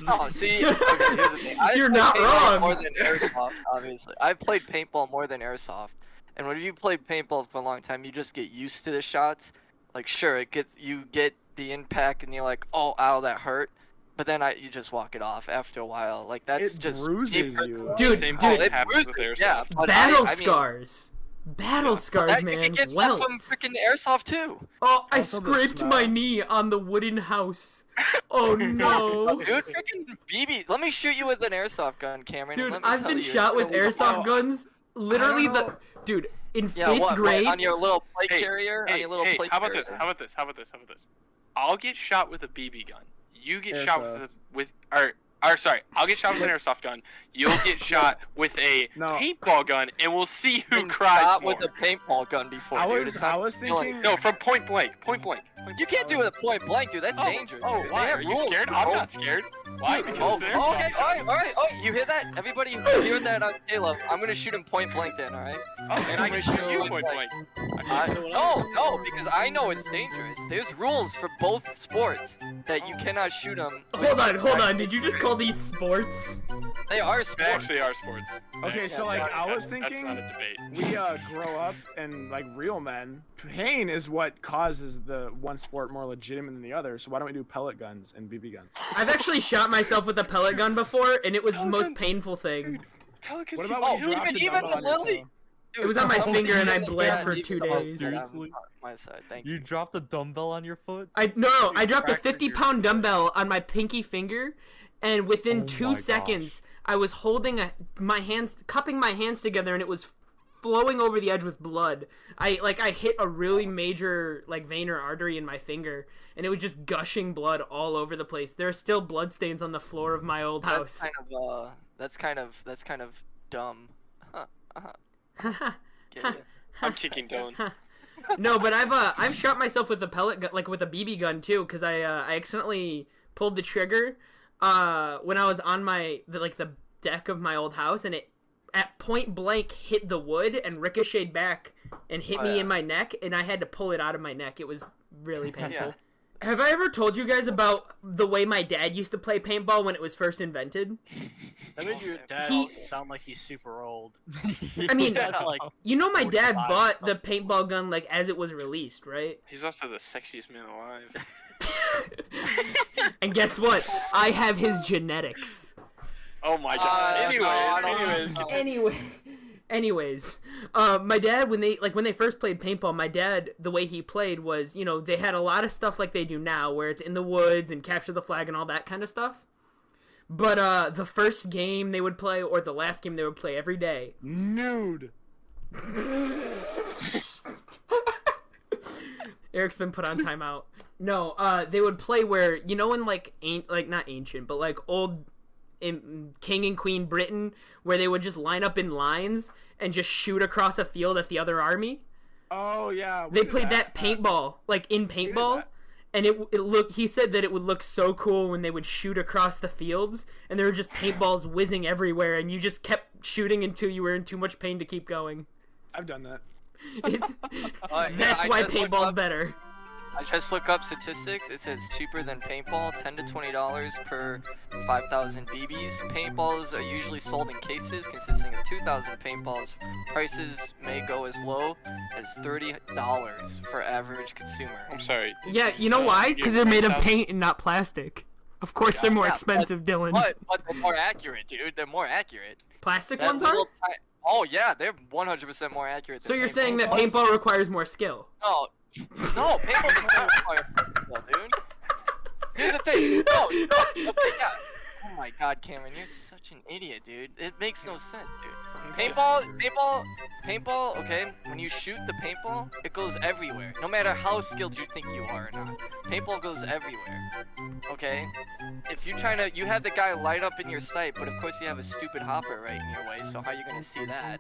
Oh, see, okay, here's the thing. You're played not paintball wrong. More than airsoft, obviously. I've played paintball more than airsoft, and when you play paintball for a long time, you just get used to the shots. Like, sure, you get the impact, and you're like, oh, ow, that hurt. But then you just walk it off after a while. Like, that's it just bruises you. Dude, Same dude, thing it happens bruises with you, airsoft. yeah, but Battle I mean, scars. Battle scars, that, man. you get stuff from Welts. freaking airsoft too. Oh, I Also the scraped my smell. knee on the wooden house. Oh no. Dude, freaking BB. Let me shoot you with an airsoft gun, Cameron. Dude, let me I've tell been you, shot it's with gonna leave a airsoft mark. guns. Literally I don't know. dude, in Yeah, 5th what grade. on your little plate Hey, carrier? On your little plate how about carrier? this? How about this? How about this? How about this? I'll get shot with a BB gun. You get shot with sorry, I'll get shot with an airsoft gun. You'll get shot with a No. paintball gun, and we'll see who Been cries shot more. with a paintball gun before, I dude. was- It's not I was feeling- thinking- No, from point blank. Point blank. You can't do it at point blank, dude. That's dangerous. Oh, dude. why? They have Are you rules, scared? dude. I'm not scared. Why? Because Oh, it's an okay, airsoft gun. alright. Oh, you hear that? Everybody who hear that on Caleb, I'm gonna shoot him point blank then, alright? Oh, and I can shoot you point blank. No, because I know it's dangerous. There's rules for both sports that you cannot shoot them. Hold on. Did you just call these sports? They are They sports. actually are sports. Okay, so like I was That's thinking, not a debate. we grow up and like real men. Pain is what causes the one sport more legitimate than the other. So why don't we do pellet guns and BB guns? I've actually shot myself with a pellet gun before, and it was the most painful thing. Pelicans. What about Oh, when you dropped the even dumbbell the on your lily. toe? Dude, It was on my somebody finger and I didn't bled get for even 2 the most days. Seriously? on my side. Thank You you. dropped a dumbbell on your foot? I dropped a fractured your 50-pound dumbbell on my pinky finger, and within Oh 2 my seconds, I was holding cupping my hands together, and it was flowing over the edge with blood. I hit a really major vein or artery in my finger, and it was just gushing blood all over the place. There are still blood stains on the floor of my old house. That's kind of dumb. Get it? I'm kicking Dylan. No, but I've shot myself with a pellet gun, with a BB gun too, because I accidentally pulled the trigger when I was on the deck of my old house, and it at point blank hit the wood and ricocheted back and hit me in my neck, and I had to pull it out of my neck. It was really painful. Yeah. Have I ever told you guys about the way my dad used to play paintball when it was first invented? That made your dad sound like he's super old. I mean, That's like you know, my dad 45. bought the paintball gun as it was released, right? He's also the sexiest man alive. And guess what? I have his genetics. Oh my god. Anyways, my dad when they first played paintball, my dad, the way he played was, they had a lot of stuff like they do now, where it's in the woods and capture the flag and all that kind of stuff. But the first game they would play, or the last game they would play every day, Nude. Eric's been put on timeout. No, they would play where, in not ancient, but old in King and Queen Britain, where they would just line up in lines and just shoot across a field at the other army. Oh yeah. They played that paintball, in paintball, that. and it looked. He said that it would look so cool when they would shoot across the fields, and there were just paintballs whizzing everywhere, and you just kept shooting until you were in too much pain to keep going. I've done that. That's why I just looked paintball's up- better. I just look up statistics. It says cheaper than paintball, $10 to $20 per 5,000 BBs. Paintballs are usually sold in cases consisting of 2,000 paintballs. Prices may go as low as $30 for average consumer. I'm sorry. Yeah, you know why? Because they're made of paint and not plastic. Of course, they're more Yeah, expensive, Dylan. But they're more accurate, dude. They're more accurate. Plastic That ones are? little oh yeah, they're 100% more accurate. So than you're saying that paintball. paintball requires more skill? No, no, paintball does not require skill, dude. Here's the thing. No, okay, yeah. Oh my God, Cameron, you're such an idiot, dude. It makes no sense, dude. Paintball. Okay, when you shoot the paintball, it goes everywhere. No matter how skilled you think you are or not, paintball goes everywhere. Okay. If you're trying to, you have the guy light up in your sight, but of course you have a stupid hopper right in your way. So how are you gonna see that?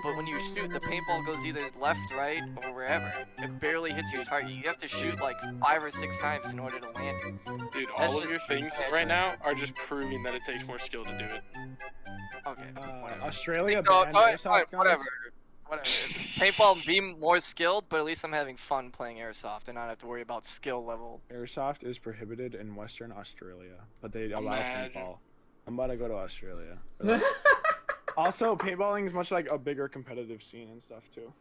But when you shoot, the paintball goes either left, right, or wherever. It barely hits your target. You have to shoot like 5 or 6 times in order to land it. Dude, That's all of just your things right now are just proving that it takes more skill to do it. Okay. Whatever. Australia So, banned alright, airsoft alright, guns. whatever. Paintball be more skilled, but at least I'm having fun playing airsoft and not have to worry about skill level. Airsoft is prohibited in Western Australia, but they allow Imagine. paintball. I'm about to go to Australia. Also, paintballing is much like a bigger competitive scene and stuff too.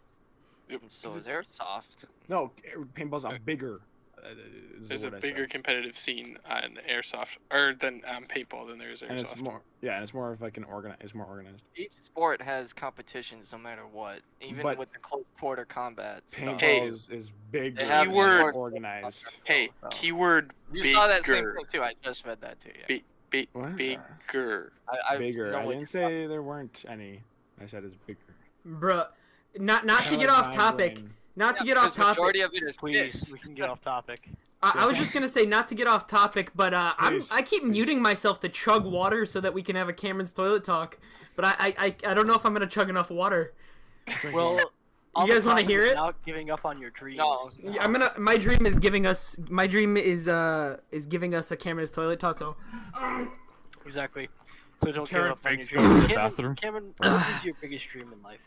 And so is airsoft. No, paintball's a bigger. Is the There's a word I bigger said. competitive scene on airsoft, or than paintball than there is And it's airsoft. more, yeah, and it's more of like an it's more organized. Each sport has competitions no matter what, even But with the close quarter combat stuff. Paintball is big, They have Keyword- more organized. Hey, So. keyword You saw that same bigger. thing too. I just read that too. Yeah. What? Bigger. I Bigger. know I what didn't you're say there weren't any. I said it's bigger. Bruh. Not to Kinda get like off my topic. brain. Not to Yeah, get off because topic. majority of it is Please, kids. we can get off topic. I was just gonna say not to get off topic, but Please, I keep muting myself to chug water so that we can have a Cameron's toilet talk. But I don't know if I'm gonna chug enough water. Well, You guys wanna hear it? Not giving up on your dreams. No. My dream is giving us giving us a Cameron's toilet talk. So Exactly. So don't give Karen up on your fakes going to dreams. the bathroom. Cameron, what is your biggest dream in life?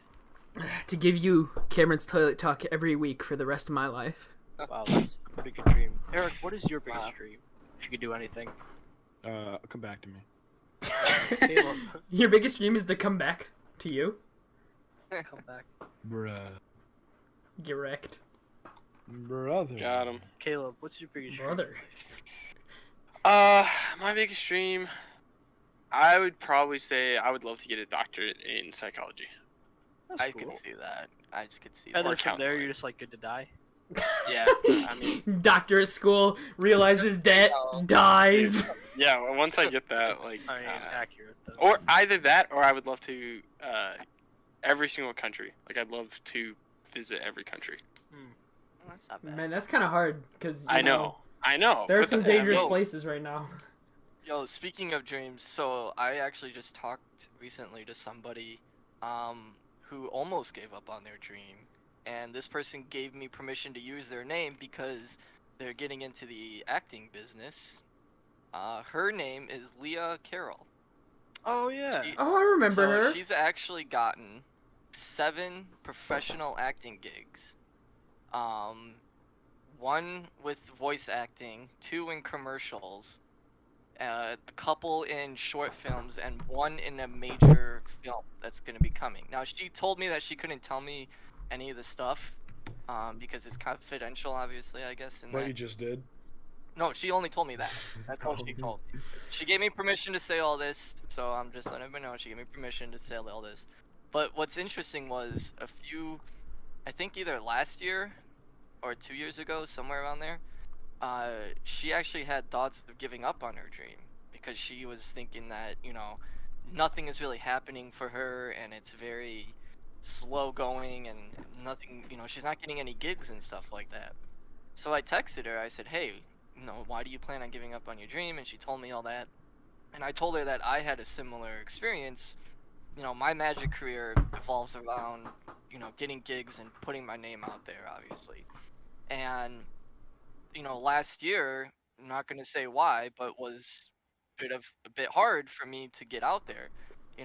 to give you Cameron's toilet talk every week for the rest of my life. Wow, that's a pretty good dream. Eric, what is your biggest Wow. dream? If you could do anything. Come back to me. Caleb, Your biggest dream is to come back to you. come back. Bruh. Get wrecked, Brother. Got him. Caleb, what's your biggest dream? brother. My biggest dream, I would probably say I would love to get a doctorate in psychology. That's I cool. could see that. I just could see And that. then from there, counseling. you're just like good to die. Yeah, I mean, Doctor at school realizes debt, No. dies. yeah. Well, once I get that, like, I mean, accurate though. or either that, or I would love to every single country. Like, I'd love to visit every country. That's not bad. Man, that's kind of hard because I know. there are but some the- dangerous yo. places right now. Yo, speaking of dreams, so I actually just talked recently to somebody who almost gave up on their dream, and this person gave me permission to use their name because they're getting into the acting business. Her name is Leah Carroll. Oh yeah. She- Oh, I remember so her. she's actually gotten 7 professional acting gigs. 1 with voice acting, 2 in commercials, a couple in short films, and 1 in a major film that's going to be coming. Now, she told me that she couldn't tell me any of the stuff because it's confidential, obviously, I guess. In What that. you just did? No, she only told me that. That's all she told me. She gave me permission to say all this, so I'm just letting everyone know she gave me permission to say all this. But what's interesting was I think either last year or 2 years ago, somewhere around there, she actually had thoughts of giving up on her dream because she was thinking that, nothing is really happening for her and it's very slow going and nothing, she's not getting any gigs and stuff like that. So I texted her, I said, hey, why do you plan on giving up on your dream? And she told me all that. And I told her that I had a similar experience. My magic career evolves around, getting gigs and putting my name out there, obviously. And, last year, I'm not going to say why, but was a bit hard for me to get out there.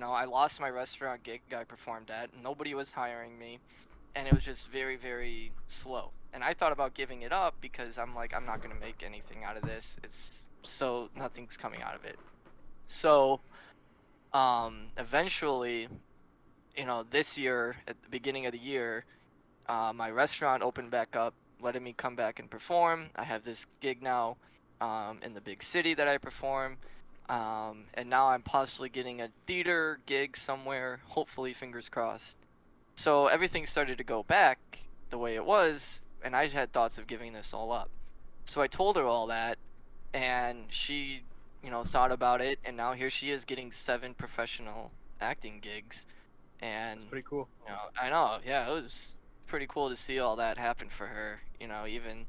I lost my restaurant gig I performed at. Nobody was hiring me. and it was just very, very slow. And I thought about giving it up because I'm like, I'm not gonna make anything out of this. Nothing's coming out of it. So, eventually, this year at the beginning of the year, my restaurant opened back up, letting me come back and perform. I have this gig now, in the big city that I perform. And now I'm possibly getting a theater gig somewhere, hopefully, fingers crossed. So everything started to go back the way it was, and I had thoughts of giving this all up. So I told her all that, and she, thought about it, and now here she is getting 7 professional acting gigs. And It's pretty cool. I know, yeah, it was pretty cool to see all that happen for her, even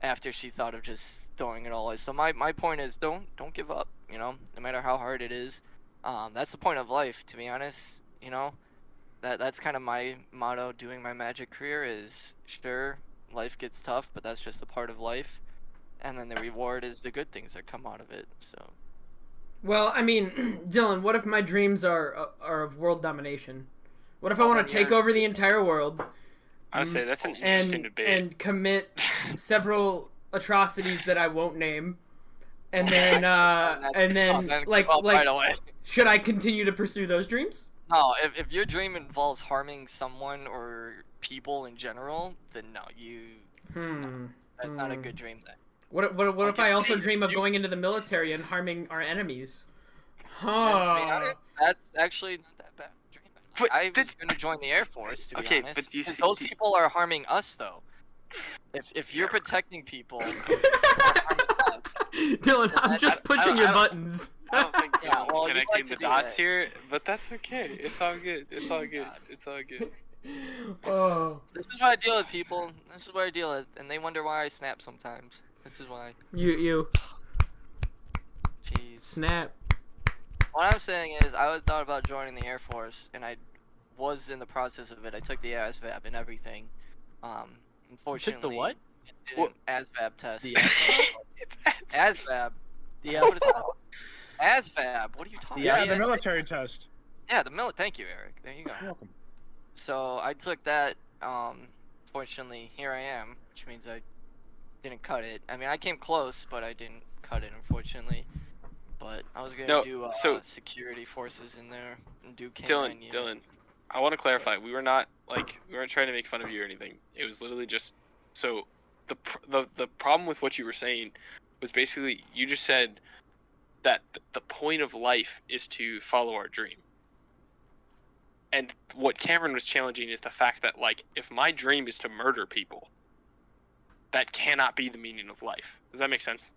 after she thought of just throwing it all away. So my point is, don't give up, no matter how hard it is. That's the point of life, to be honest. That's kind of my motto doing my magic career is, sure, life gets tough, but that's just a part of life, and then the reward is the good things that come out of it. So Well, I mean, Dylan, what if my dreams are of world domination? What if I want to take over the entire world I would say that's an interesting debate. and commit several atrocities that I won't name, and then right away. should I continue to pursue those dreams? No, if your dream involves harming someone or people in general, then no, that's not a good dream then. What if I also dream of going into the military and harming our enemies? And to be honest, that's actually not that bad a dream. But I was going to join the Air Force, to be Okay, honest. but you Because see- those people are harming us, though. If you're protecting people, they're harming us. Dylan, I'm just pushing your buttons. I don't think Yeah, Dylan's well, you'd connecting like to the do dots that. here, but that's okay. It's all good. It's all good. God. It's all good. Oh, This is what I deal with, people. This is what I deal with, and they wonder why I snap sometimes. This is why. you Jeez. snap. What I'm saying is, I thought about joining the Air Force, and I was in the process of it. I took the ASVAB and everything. Unfortunately, what? Did an ASVAB test. The ASVAB. The What is it called? ASVAB. What are you talking Yeah, about? the military test. Yeah, the military. Thank you, Eric. There you go. You're welcome. So I took that. Fortunately, here I am, which means I didn't cut it. I mean, I came close, but I didn't cut it, unfortunately. But I was gonna No, do so- security forces in there and do Dylan, K9. Dylan, I want to clarify. We weren't trying to make fun of you or anything. It was literally just so the problem with what you were saying was basically you just said that the point of life is to follow our dream. And what Cameron was challenging is the fact that, like, if my dream is to murder people, that cannot be the meaning of life. Does that make sense?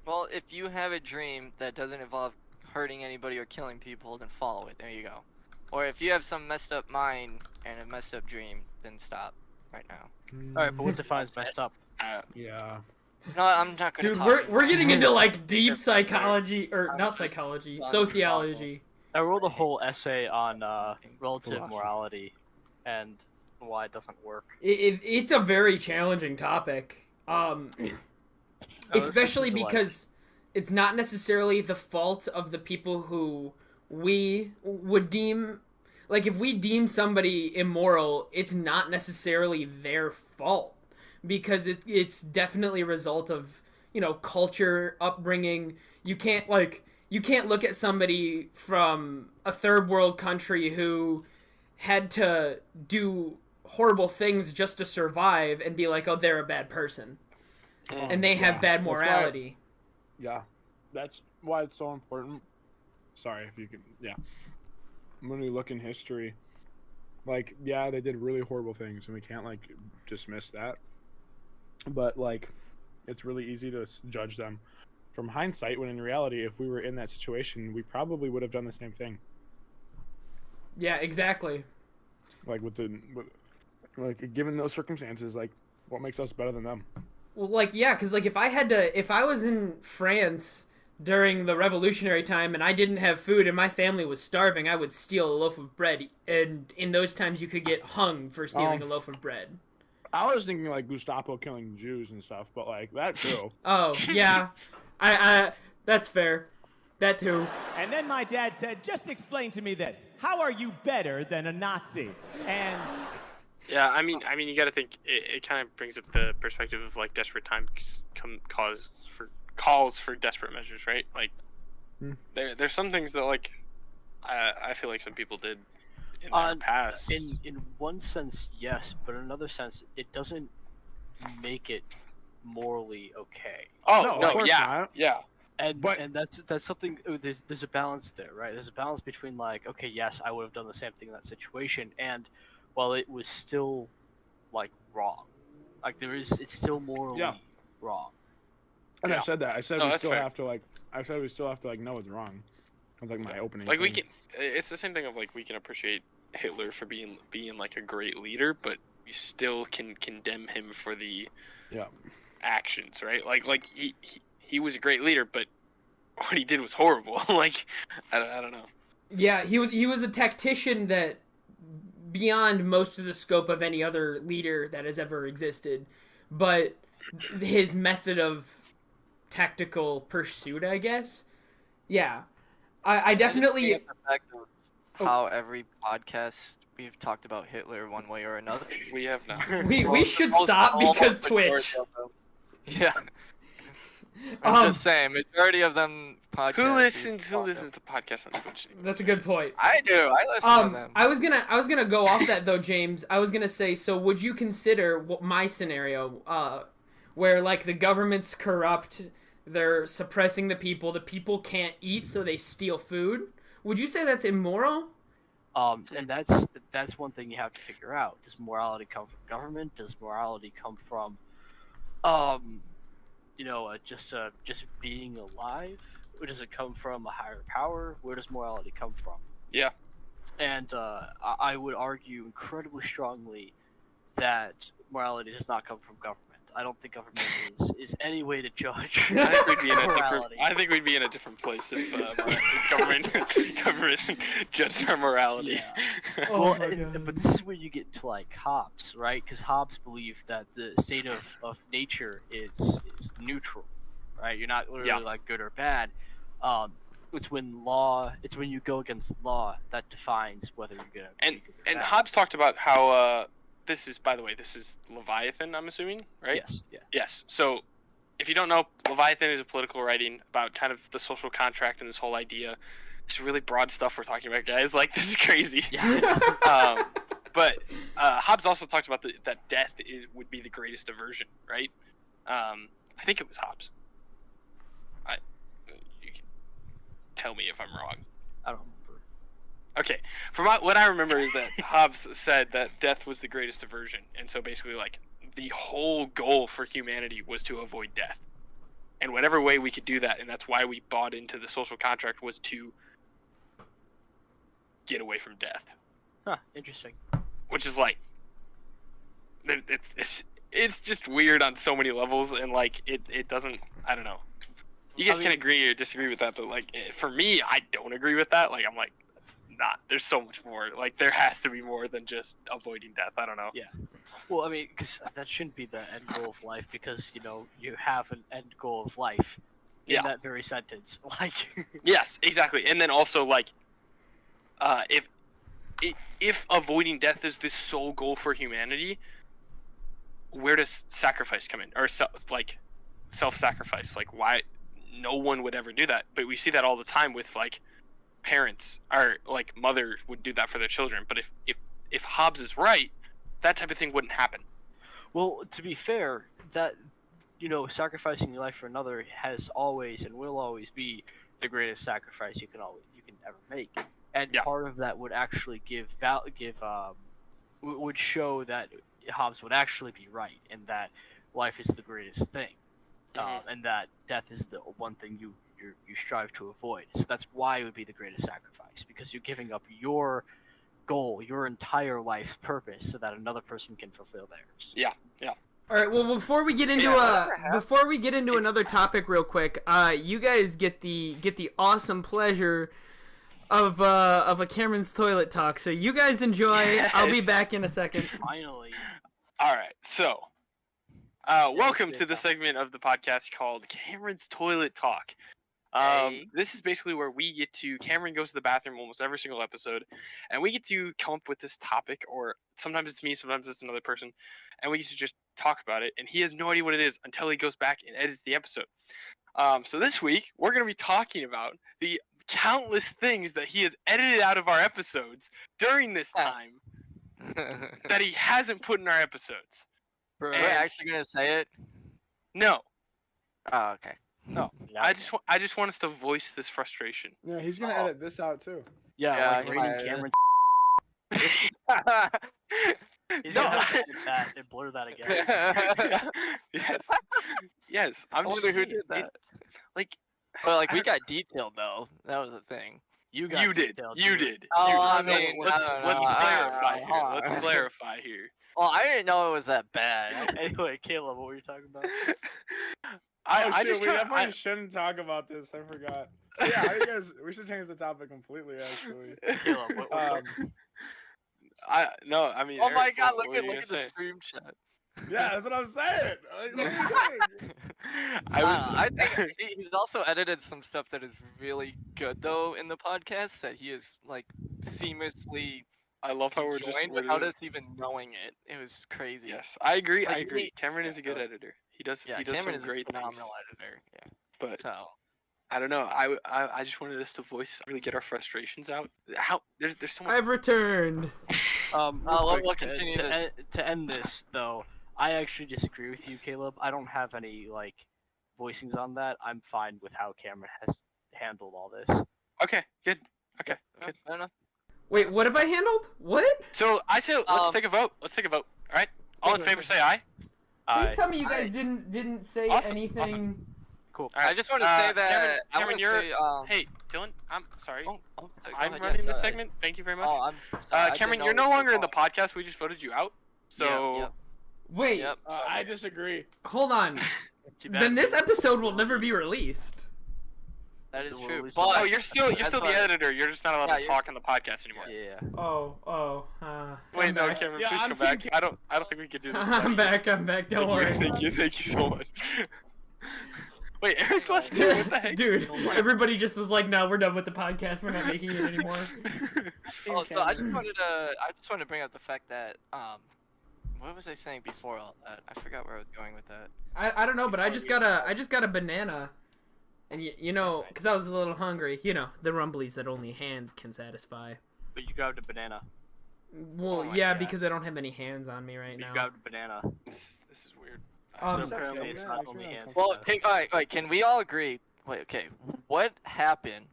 Well, if you have a dream that doesn't involve hurting anybody or killing people, then follow it. There you go. Or if you have some messed up mind and a messed up dream, then stop right now. All right, but what defines messed up? Yeah. No, I'm not gonna Dude, talk. we're getting into like deep It's different. psychology, or I'm not just psychology, done sociology. I wrote a whole essay on relative Philosophy. morality and why it doesn't work. It's a very challenging topic, especially listening to, because it's not necessarily the fault of the people who we would deem, like, if we deem somebody immoral, it's not necessarily their fault, because it's definitely a result of, culture, upbringing. You can't look at somebody from a third world country who had to do horrible things just to survive and be like, oh, they're a bad person. And they have bad That's why- morality. Yeah. That's why it's so important. Sorry if you can. Yeah. When we look in history, like, yeah, they did really horrible things, and we can't, like, dismiss that. But, like, it's really easy to judge them from hindsight, when in reality, if we were in that situation, we probably would have done the same thing. Yeah, exactly. Like, like, given those circumstances, like, what makes us better than them? Well, like, yeah, because, like, if I was in France during the revolutionary time and I didn't have food and my family was starving, I would steal a loaf of bread. And in those times, you could get hung for stealing a loaf of bread. I was thinking, like, Gestapo killing Jews and stuff, but, like, that too. Oh, yeah. I that's fair. That too. And then my dad said, just explain to me this. How are you better than a Nazi? And Yeah, I mean, you got to think. It kind of brings up the perspective of like desperate times calls for desperate measures, right? Like, there's some things that like I feel like some people did in their past. In one sense, yes, but in another sense, it doesn't make it morally okay. Oh No, of no, course yeah, not. yeah. And But- and that's something. There's a balance there, right? There's a balance between like, okay, yes, I would have done the same thing in that situation, and while it was still like wrong, like it's still morally Yeah. wrong. And Yeah. I said that. I said No, we that's still fair. have to like. I said we still have to like know it's wrong. That's like my opening. Like we thing. can. It's the same thing of like we can appreciate Hitler for being like a great leader, but we still can condemn him for the Yeah. actions, right? Like he was a great leader, but what he did was horrible. Like I don't know. Yeah, he was a tactician that beyond most of the scope of any other leader that has ever existed, but his method of tactical pursuit, I guess. Yeah, I definitely. I just bring up the fact of how every podcast we've talked about Hitler one way or another. We have now. We should Almost- stop almost because majority Twitch. of them- Yeah. I'm Um, just saying, majority of them podcasts. Who we've listens talked to podcasts on Twitch? That's a good point. I do. I listen to them. I was gonna go off that though, James. I was gonna say, so would you consider my scenario, where like the government's corrupt, they're suppressing the people can't eat, so they steal food? Would you say that's immoral? And that's one thing you have to figure out. Does morality come from government? Does morality come from, just being alive? Or does it come from a higher power? Where does morality come from? Yeah. And I would argue incredibly strongly that morality does not come from government. I don't think government is any way to judge I think we'd be in a different. morality. I think we'd be in a different place if government judged our morality. Yeah. Oh Well, my God. but this is where you get into like Hobbes, right? Because Hobbes believed that the state of nature is neutral, right? You're not literally Yeah. like good or bad. It's when you go against law that defines whether you're gonna And be good or bad. Hobbes talked about how this is, by the way, this is Leviathan, I'm assuming, right? Yes, yeah. Yes. So, if you don't know, Leviathan is a political writing about kind of the social contract and this whole idea. It's really broad stuff we're talking about, guys. Like, this is crazy. Yeah. But Hobbes also talked about that death would be the greatest aversion, right? I think it was Hobbes. You can tell me if I'm wrong. I don't remember. Okay, from what I remember is that Hobbes said that death was the greatest aversion, and so basically, like, the whole goal for humanity was to avoid death, and whatever way we could do that, and that's why we bought into the social contract, was to get away from death, Huh, interesting. which is like, it's just weird on so many levels, and like it doesn't. I don't know. You guys can agree or disagree with that, but like for me, I don't agree with that. Like I'm like. Not. There's so much more. Like there has to be more than just avoiding death. I don't know. Yeah. Well, I mean, because that shouldn't be the end goal of life, because you have an end goal of life in Yeah. that very sentence. Like. Yes, exactly. And then also like, if avoiding death is the sole goal for humanity, where does sacrifice come in? Or self-sacrifice? Like why? No one would ever do that. But we see that all the time with like. Parents or like mothers would do that for their children, but if Hobbes is right, that type of thing wouldn't happen. Well, to be fair, that sacrificing your life for another has always and will always be the greatest sacrifice you can ever make, and Yeah. part of that would actually would show that Hobbes would actually be right, and that life is the greatest thing, and that death is the one thing you strive to avoid. So that's why it would be the greatest sacrifice, because you're giving up your goal, your entire life's purpose, so that another person can fulfill theirs. Yeah. All right. Well, before we get into another topic, real quick, you guys get the awesome pleasure of a Cameron's toilet talk. So you guys enjoy. Yes. I'll be back in a second. Finally. All right. So, welcome to the segment of the podcast called Cameron's Toilet Talk. Hey. This is basically where we get to. Cameron goes to the bathroom almost every single episode, and we get to come up with this topic, or sometimes it's me, sometimes it's another person, and we get to just talk about it. And he has no idea what it is until he goes back and edits the episode. So this week we're gonna be talking about the countless things that he has edited out of our episodes during this time that he hasn't put in our episodes. We're And- actually gonna say it. No, Oh, okay. No. I just want us to voice this frustration. Yeah, he's gonna Oh. edit this out too. Yeah, Yeah, like he rating might. Cameron's. He's No, gonna have to I- edit that and blur that again. Yes, yes. I'm I just wonder who saying, did that. like Well, like I we don't- got detailed though. That was the thing. You got you did. detailed, You dude. did. Oh, you I did. mean, let's I don't know. clarify here. Hold on. Let's clarify here. Well, I didn't know it was that bad. Anyway, Caleb, what were you talking about? I Shoot, just we kinda, definitely shouldn't talk about this. I forgot. So, yeah, I guess we should change the topic completely. Actually. Caleb, what's up? No, I mean. Oh my Eric, God! what Look were at you look at gonna the say? stream chat. Yeah, that's what I'm saying. Like, what are you saying? I think he's also edited some stuff that is really good though in the podcast that he is like seamlessly I love how we're just. joined without us even knowing it. It was crazy. Yes, I agree. I Like, agree. he- Cameron is a good yeah. editor. He does. Yeah, he does Cameron some is great a phenomenal things. editor. Yeah. But So I don't know. I just wanted us to voice, really get our frustrations out. How there's so much. I've returned. Real we'll quick, continue to, this. to end this though. I actually disagree with you, Caleb. I don't have any like voicings on that. I'm fine with how Cameron has handled all this. Okay, good. Okay, good. fair enough. Wait, what have I handled? What? So I say let's take a vote. Let's take a vote. All right. All in favor, say aye. Please tell me you I- guys didn't say Awesome, anything. Cool. All right. I just want to say that Cameron, I Cameron, want to you're. say Hey, Dylan. I'm sorry. go I'm ahead, running yes, this segment. Thank you very much. Oh, I'm sorry. I didn't Cameron, know you're it no was longer in the your podcast. We just voted you out. So. Yep. Wait, Yep. I disagree. hold on. Too bad. Then this episode will never be released. That is Well, true. at least- But Oh, you're still That's the why- editor. You're just not allowed Yeah, to you're talk on the podcast anymore. Yeah. Oh. Wait, I'm no, back. Cameron, Yeah, please I'm come team back. I don't think we could do this. I'm back. Don't Thank you, worry. thank you so much. Wait, Eric left too. What the heck? Dude, everybody just was like, "No, we're done with the podcast. We're not making it anymore." Oh, so I just wanted to bring up the fact that what was I saying before all that? I forgot where I was going with that. I don't know, but I just got a banana, and you know, That's because I was a little hungry. You know, the rumblies that only hands can satisfy. But you grabbed a banana. Well, Oh my yeah, God. because I don't have any hands on me right You now. grabbed a banana. This is weird. Um, So apparently it's not makes only me hands. Well, but- all right, can we all agree? Wait, okay. What happened?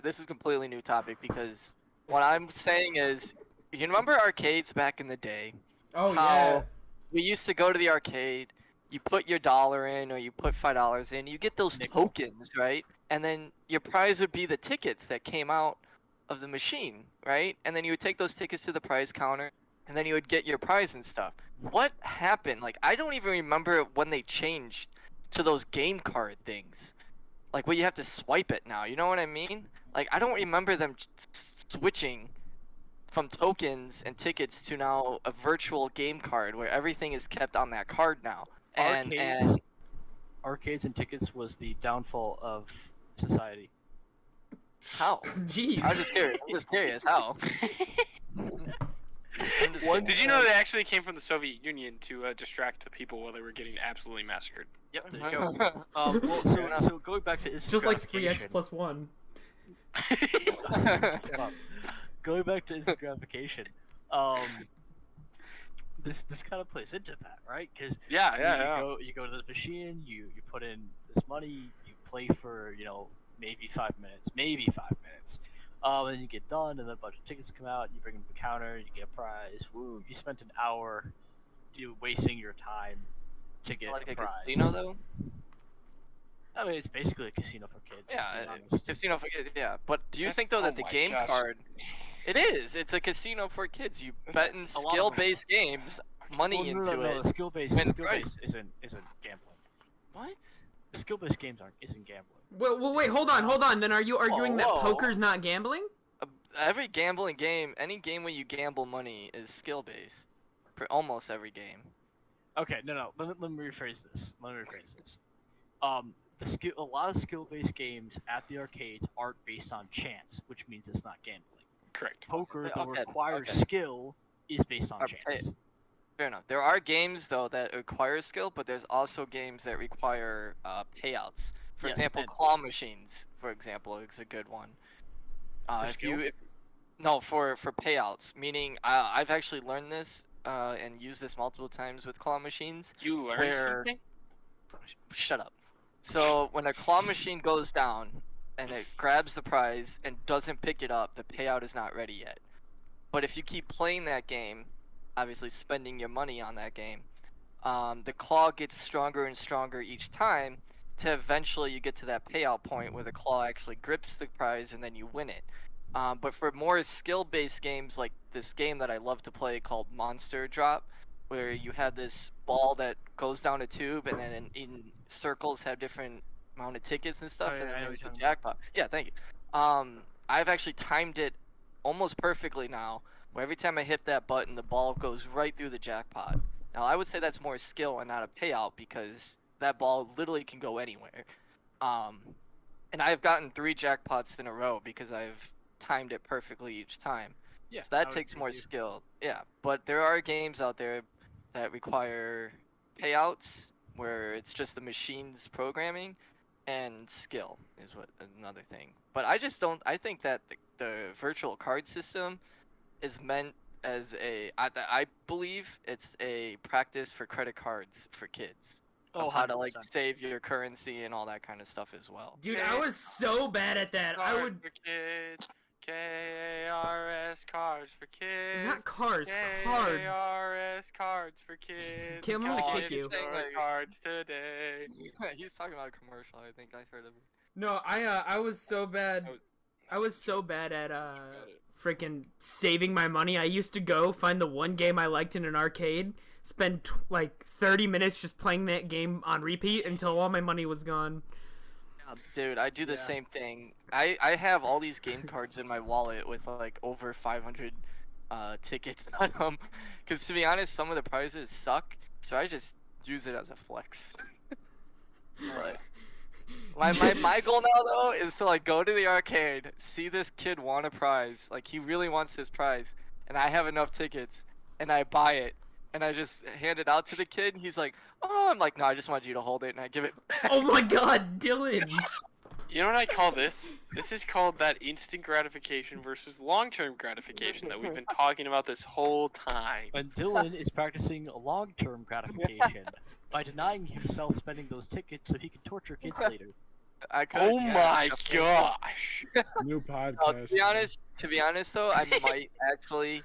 This is a completely new topic because what I'm saying is, you remember arcades back in the day? Oh how yeah. we used to go to the arcade, you put your dollar in or you put $5 in, you get those Nickel. tokens, right? And then your prize would be the tickets that came out of the machine, right? And then you would take those tickets to the prize counter and then you would get your prize and stuff. What happened? Like, I don't even remember when they changed to those game card things. Like, where you have to swipe it now, you know what I mean? Like, I don't remember them switching from tokens and tickets to now a virtual game card where everything is kept on that card now. And Arcades and tickets was the downfall of society. how? Jeez. I'm just curious how. Did you know they actually came from the Soviet Union to distract the people while they were getting absolutely massacred? Yep, there you go. Well, so going back to instant Just like 3x gratification. plus 1. Going back to instant gratification, this kind of plays into that, right? Because Yeah. you go to this machine, you put in this money, you play for maybe 5 minutes, and you get done, and then a bunch of tickets come out. You bring them to the counter, you get a prize. Woo! You spent an hour, wasting your time to get like a a prize. casino though? I mean, it's basically a casino for kids. Yeah, let's be honest. casino for kids. Yeah, but do you That's- think though oh that the my game gosh. card? It is. It's a casino for kids. You bet in A lot of skill-based games, money Well, into no, it. the skill-based win prize. isn't gambling. What? The skill-based games isn't gambling. Well, wait, hold on. Then are you arguing that whoa. poker's not gambling? Every gambling game, any game where you gamble money is skill-based. For almost every game. Okay, no. Let me rephrase this. a lot of skill-based games at the arcades aren't based on chance, which means it's not gambling. Correct. Poker that Okay, requires okay. skill is based on Okay. chance. Fair enough. There are games though that require skill, but there's also games that require payouts. For Yes, example, and- claw machines, for example, is a good one. For If skill? you, no, for payouts, meaning I've actually learned this and used this multiple times with claw machines. You learned Where- something? Shut up. So when a claw machine goes down and it grabs the prize and doesn't pick it up, the payout is not ready yet. But if you keep playing that game, obviously spending your money on that game, the claw gets stronger and stronger each time to eventually you get to that payout point where the claw actually grips the prize and then you win it. But for more skill-based games like this game that I love to play called Monster Drop, where you have this ball that goes down a tube and then in circles have different amount of tickets and stuff, Oh, yeah, and I then know there's what the you're talking jackpot. Yeah, thank you. I've actually timed it almost perfectly now, where every time I hit that button, the ball goes right through the jackpot. Now, I would say that's more skill and not a payout because that ball literally can go anywhere. And I've gotten 3 jackpots in a row because I've timed it perfectly each time. Yeah, So that I would takes agree more with you. skill. Yeah, but there are games out there that require payouts where it's just the machine's programming and skill is what another thing. But I just don't. I think that the virtual card system is meant as I believe it's a practice for credit cards for kids. Oh, Of how to like 100%. save your currency and all that kind of stuff as well. Dude, I was so bad at that. I Cars would for kids. K-A-R-S, cars for kids. not cars, cards. K-A-R-S, cards for kids. Kim, I'm gonna Oh, kick he's you. saying, Your like- cards today. He's talking about a commercial. I think I've heard of it. No, I was so bad. I was so bad at freaking saving my money. I used to go find the one game I liked in an arcade, spend like 30 minutes just playing that game on repeat until all my money was gone. Dude, I do the Yeah. same thing. I have all these game cards in my wallet with like over 500 tickets on them. Because to be honest, some of the prizes suck, so I just use it as a flex. But my goal now though is to like go to the arcade, see this kid want a prize, like he really wants this prize, and I have enough tickets, and I buy it, and I just hand it out to the kid. And he's like, "Oh," I'm like, "No, I just wanted you to hold it," and I give it back. Oh my god, Dylan! You know what I call this? This is called that instant gratification versus long-term gratification that we've been talking about this whole time. When Dylan is practicing long-term gratification by denying himself spending those tickets so he can torture kids later. I could, Oh yeah, my definitely. gosh! New No, podcast. to be honest though, I might actually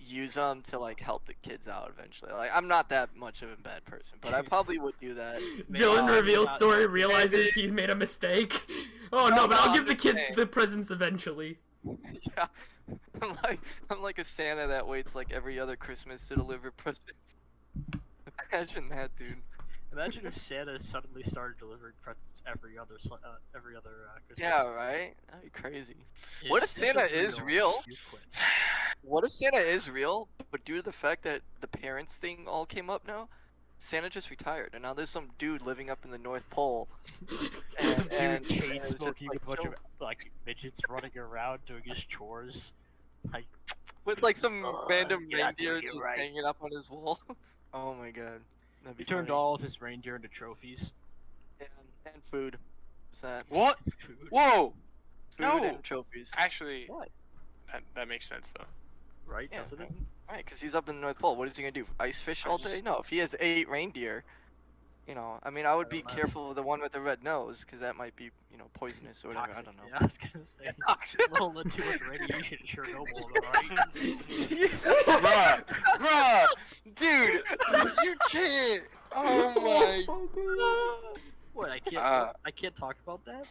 use them to like help the kids out eventually. Like I'm not that much of a bad person, but I probably would do that. Dylan reveals not- story, realizes he's made a mistake. Oh no, but I'll give the kids the presents eventually. Yeah, I'm like a Santa that waits like every other Christmas to deliver presents. Imagine that, dude. Imagine if Santa suddenly started delivering presents every other Christmas. Yeah, right? That'd be crazy. If What if Santa Santa's is real? you quit. What if Santa is real, but due to the fact that the parents thing all came up now, Santa just retired, and now there's some dude living up in the North Pole. Some and dude chain it's just, smoking like, with a bunch of chill. like midgets running around doing his chores. Like, With like some random you're not doing reindeer it just right. hanging up on his wall. Oh my god. That'd be he turned funny. all of his reindeer into trophies. And food. What's that? What? Food. Whoa! Food No. and trophies. Actually, What? that makes sense though. Right? Yeah, Doesn't it? Right, because he's up in the North Pole. What is he gonna do? Ice fish all day? No, if he has 8 reindeer, you know, I mean, I would be don't know. careful of the one with the red nose, because that might be, you know, poisonous or whatever. Toxic. I don't know. Yeah, I was gonna say. Toxic. A little too much radiation in Chernobyl, right? Bruh, bruh, dude, you can't. Oh my. What? I can't talk about that.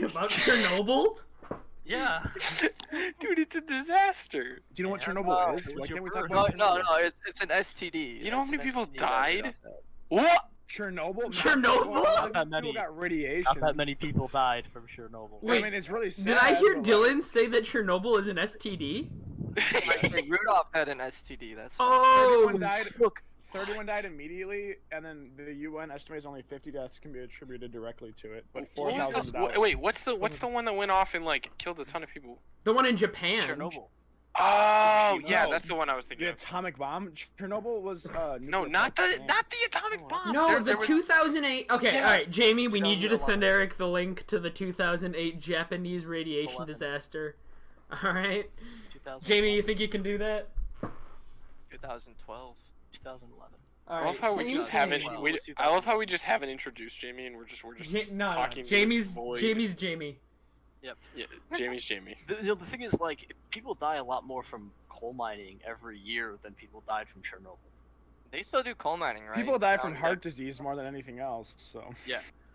About Chernobyl? Yeah. Dude, it's a disaster. Do you know what Yeah, Chernobyl is? it was Why your can't we talk birth. about No, Chernobyl? it's an STD. You know how It's many an people STD. died? What? Chernobyl? Chernobyl? Not that many. People got radiation. Not that many people died from Chernobyl. Wait, I mean, it's really sad. Did I hear but, Dylan say that Chernobyl is an STD? Actually, Rudolph had an STD. That's Oh! Everyone died. Look, 31 died immediately, and then the UN estimates only 50 deaths can be attributed directly to it, but What was 4,000 the, died. wait, what's the one that went off and like killed a ton of people? The one in Japan. Chernobyl. Oh, yeah, No, that's the one I was thinking The of. atomic bomb? Chernobyl was No, nuclear not the plant. atomic bomb. No, There- the there was- 2008. Okay, Yeah. all right, Jamie, we need you to 2011. send Eric the link to the 2008 Japanese radiation 11. disaster. All right, 2000. Jamie, you think you can do that? 2012. 2011. All I right, love how we same just thing. haven't. Well, We, let's do I love that. how we just haven't introduced Jamie, and we're just No, talking. to Jamie's this void. Jamie. Yep. Yeah, Jamie's Jamie. The thing is, like, people die a lot more from coal mining every year than people died from Chernobyl. They still do coal mining, right? People die from Down heart disease more than anything else, so.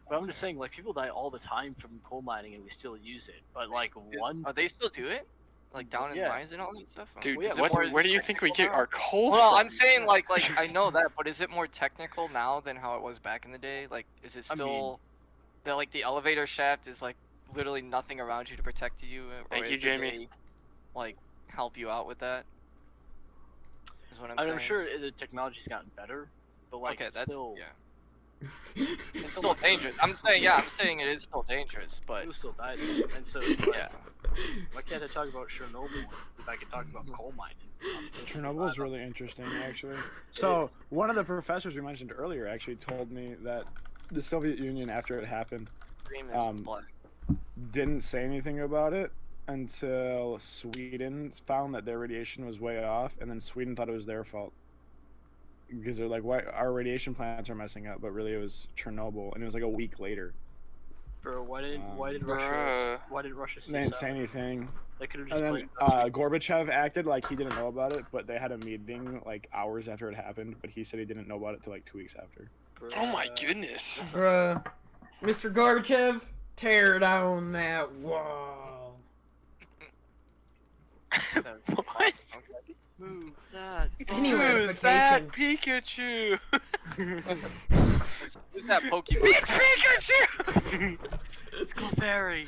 But I'm just saying, like, people die all the time from coal mining, and we still use it. But like there. one, Oh, they still do it? Like down in Yeah. mines and all that stuff? Dude, Well, yeah, Is it more where do you think we technical get now? our coal Well, from? I'm saying like I know that, but is it more technical now than how it was back in the day? Like, is it I still the elevator shaft is like literally nothing around you to protect you? Or Thank you, did Jamie. they, like help you out with that? Is what I'm I'm saying. sure the technology's gotten better, but like, Okay, it's that's still, it's still dangerous. I'm saying it is still dangerous, but people still die, and so it's like, yeah. why can't I talk about Chernobyl if I can talk about coal mining? Chernobyl is really interesting, actually. So, one of the professors we mentioned earlier actually told me that the Soviet Union, after it happened, Green is black. didn't say anything about it until Sweden found that their radiation was way off, and then Sweden thought it was their fault. Because they're like, why our radiation plants are messing up, but really it was Chernobyl, and it was like a week later. Bro, why did Bruh. Russia They didn't say anything. They could have just And then played Gorbachev acted like he didn't know about it, but they had a meeting like hours after it happened, but he said he didn't know about it till like 2 weeks after. Oh my goodness. Bruh, Mr. Gorbachev, tear down that wall. What? Move that. Anyway, Who's that Pikachu? Who's that Pokemon? It's Pikachu! It's Clefairy.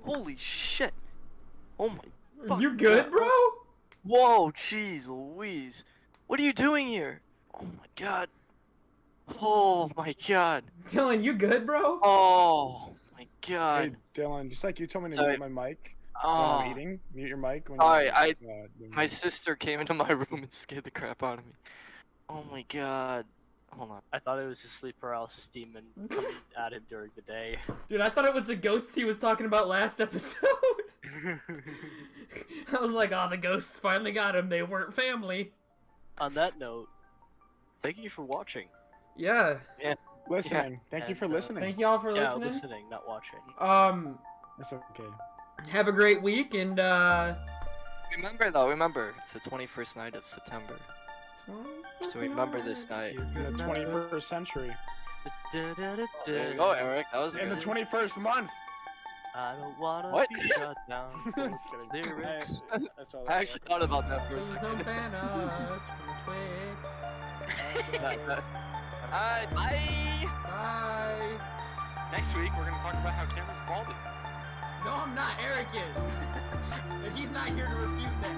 Holy shit! Oh my. You good, bro? Whoa, jeez Louise. What are you doing here? Oh my god. Oh my god. Dylan, you good, bro? Oh my Hey, god. Dylan, just like you told me to Sorry. mute my mic when Oh. I'm eating, mute your mic when Sorry, you're My sister came into my room and scared the crap out of me. Oh my god. Hold on. I thought it was his sleep paralysis demon coming at him during the day. Dude, I thought it was the ghosts he was talking about last episode. I was like, oh, the ghosts finally got him. They weren't family. On that note, thank you for watching. Yeah. listening. Thank you for And, listening. Thank y'all for Yeah, listening. listening, not watching. That's okay. Have a great week and Remember, it's the 21st night of September. So remember this night. In the 21st century. There you go, Eric. That was In the good. 21st month. I don't wanna What? be shut down. Just kidding. Lyrics. That's all I actually thought about that for a Please second. don't ban us from Twitch. Alright, bye! Bye. Next week, we're gonna talk about how Cameron's balding. No, I'm not. Eric is. And he's not here to refute that.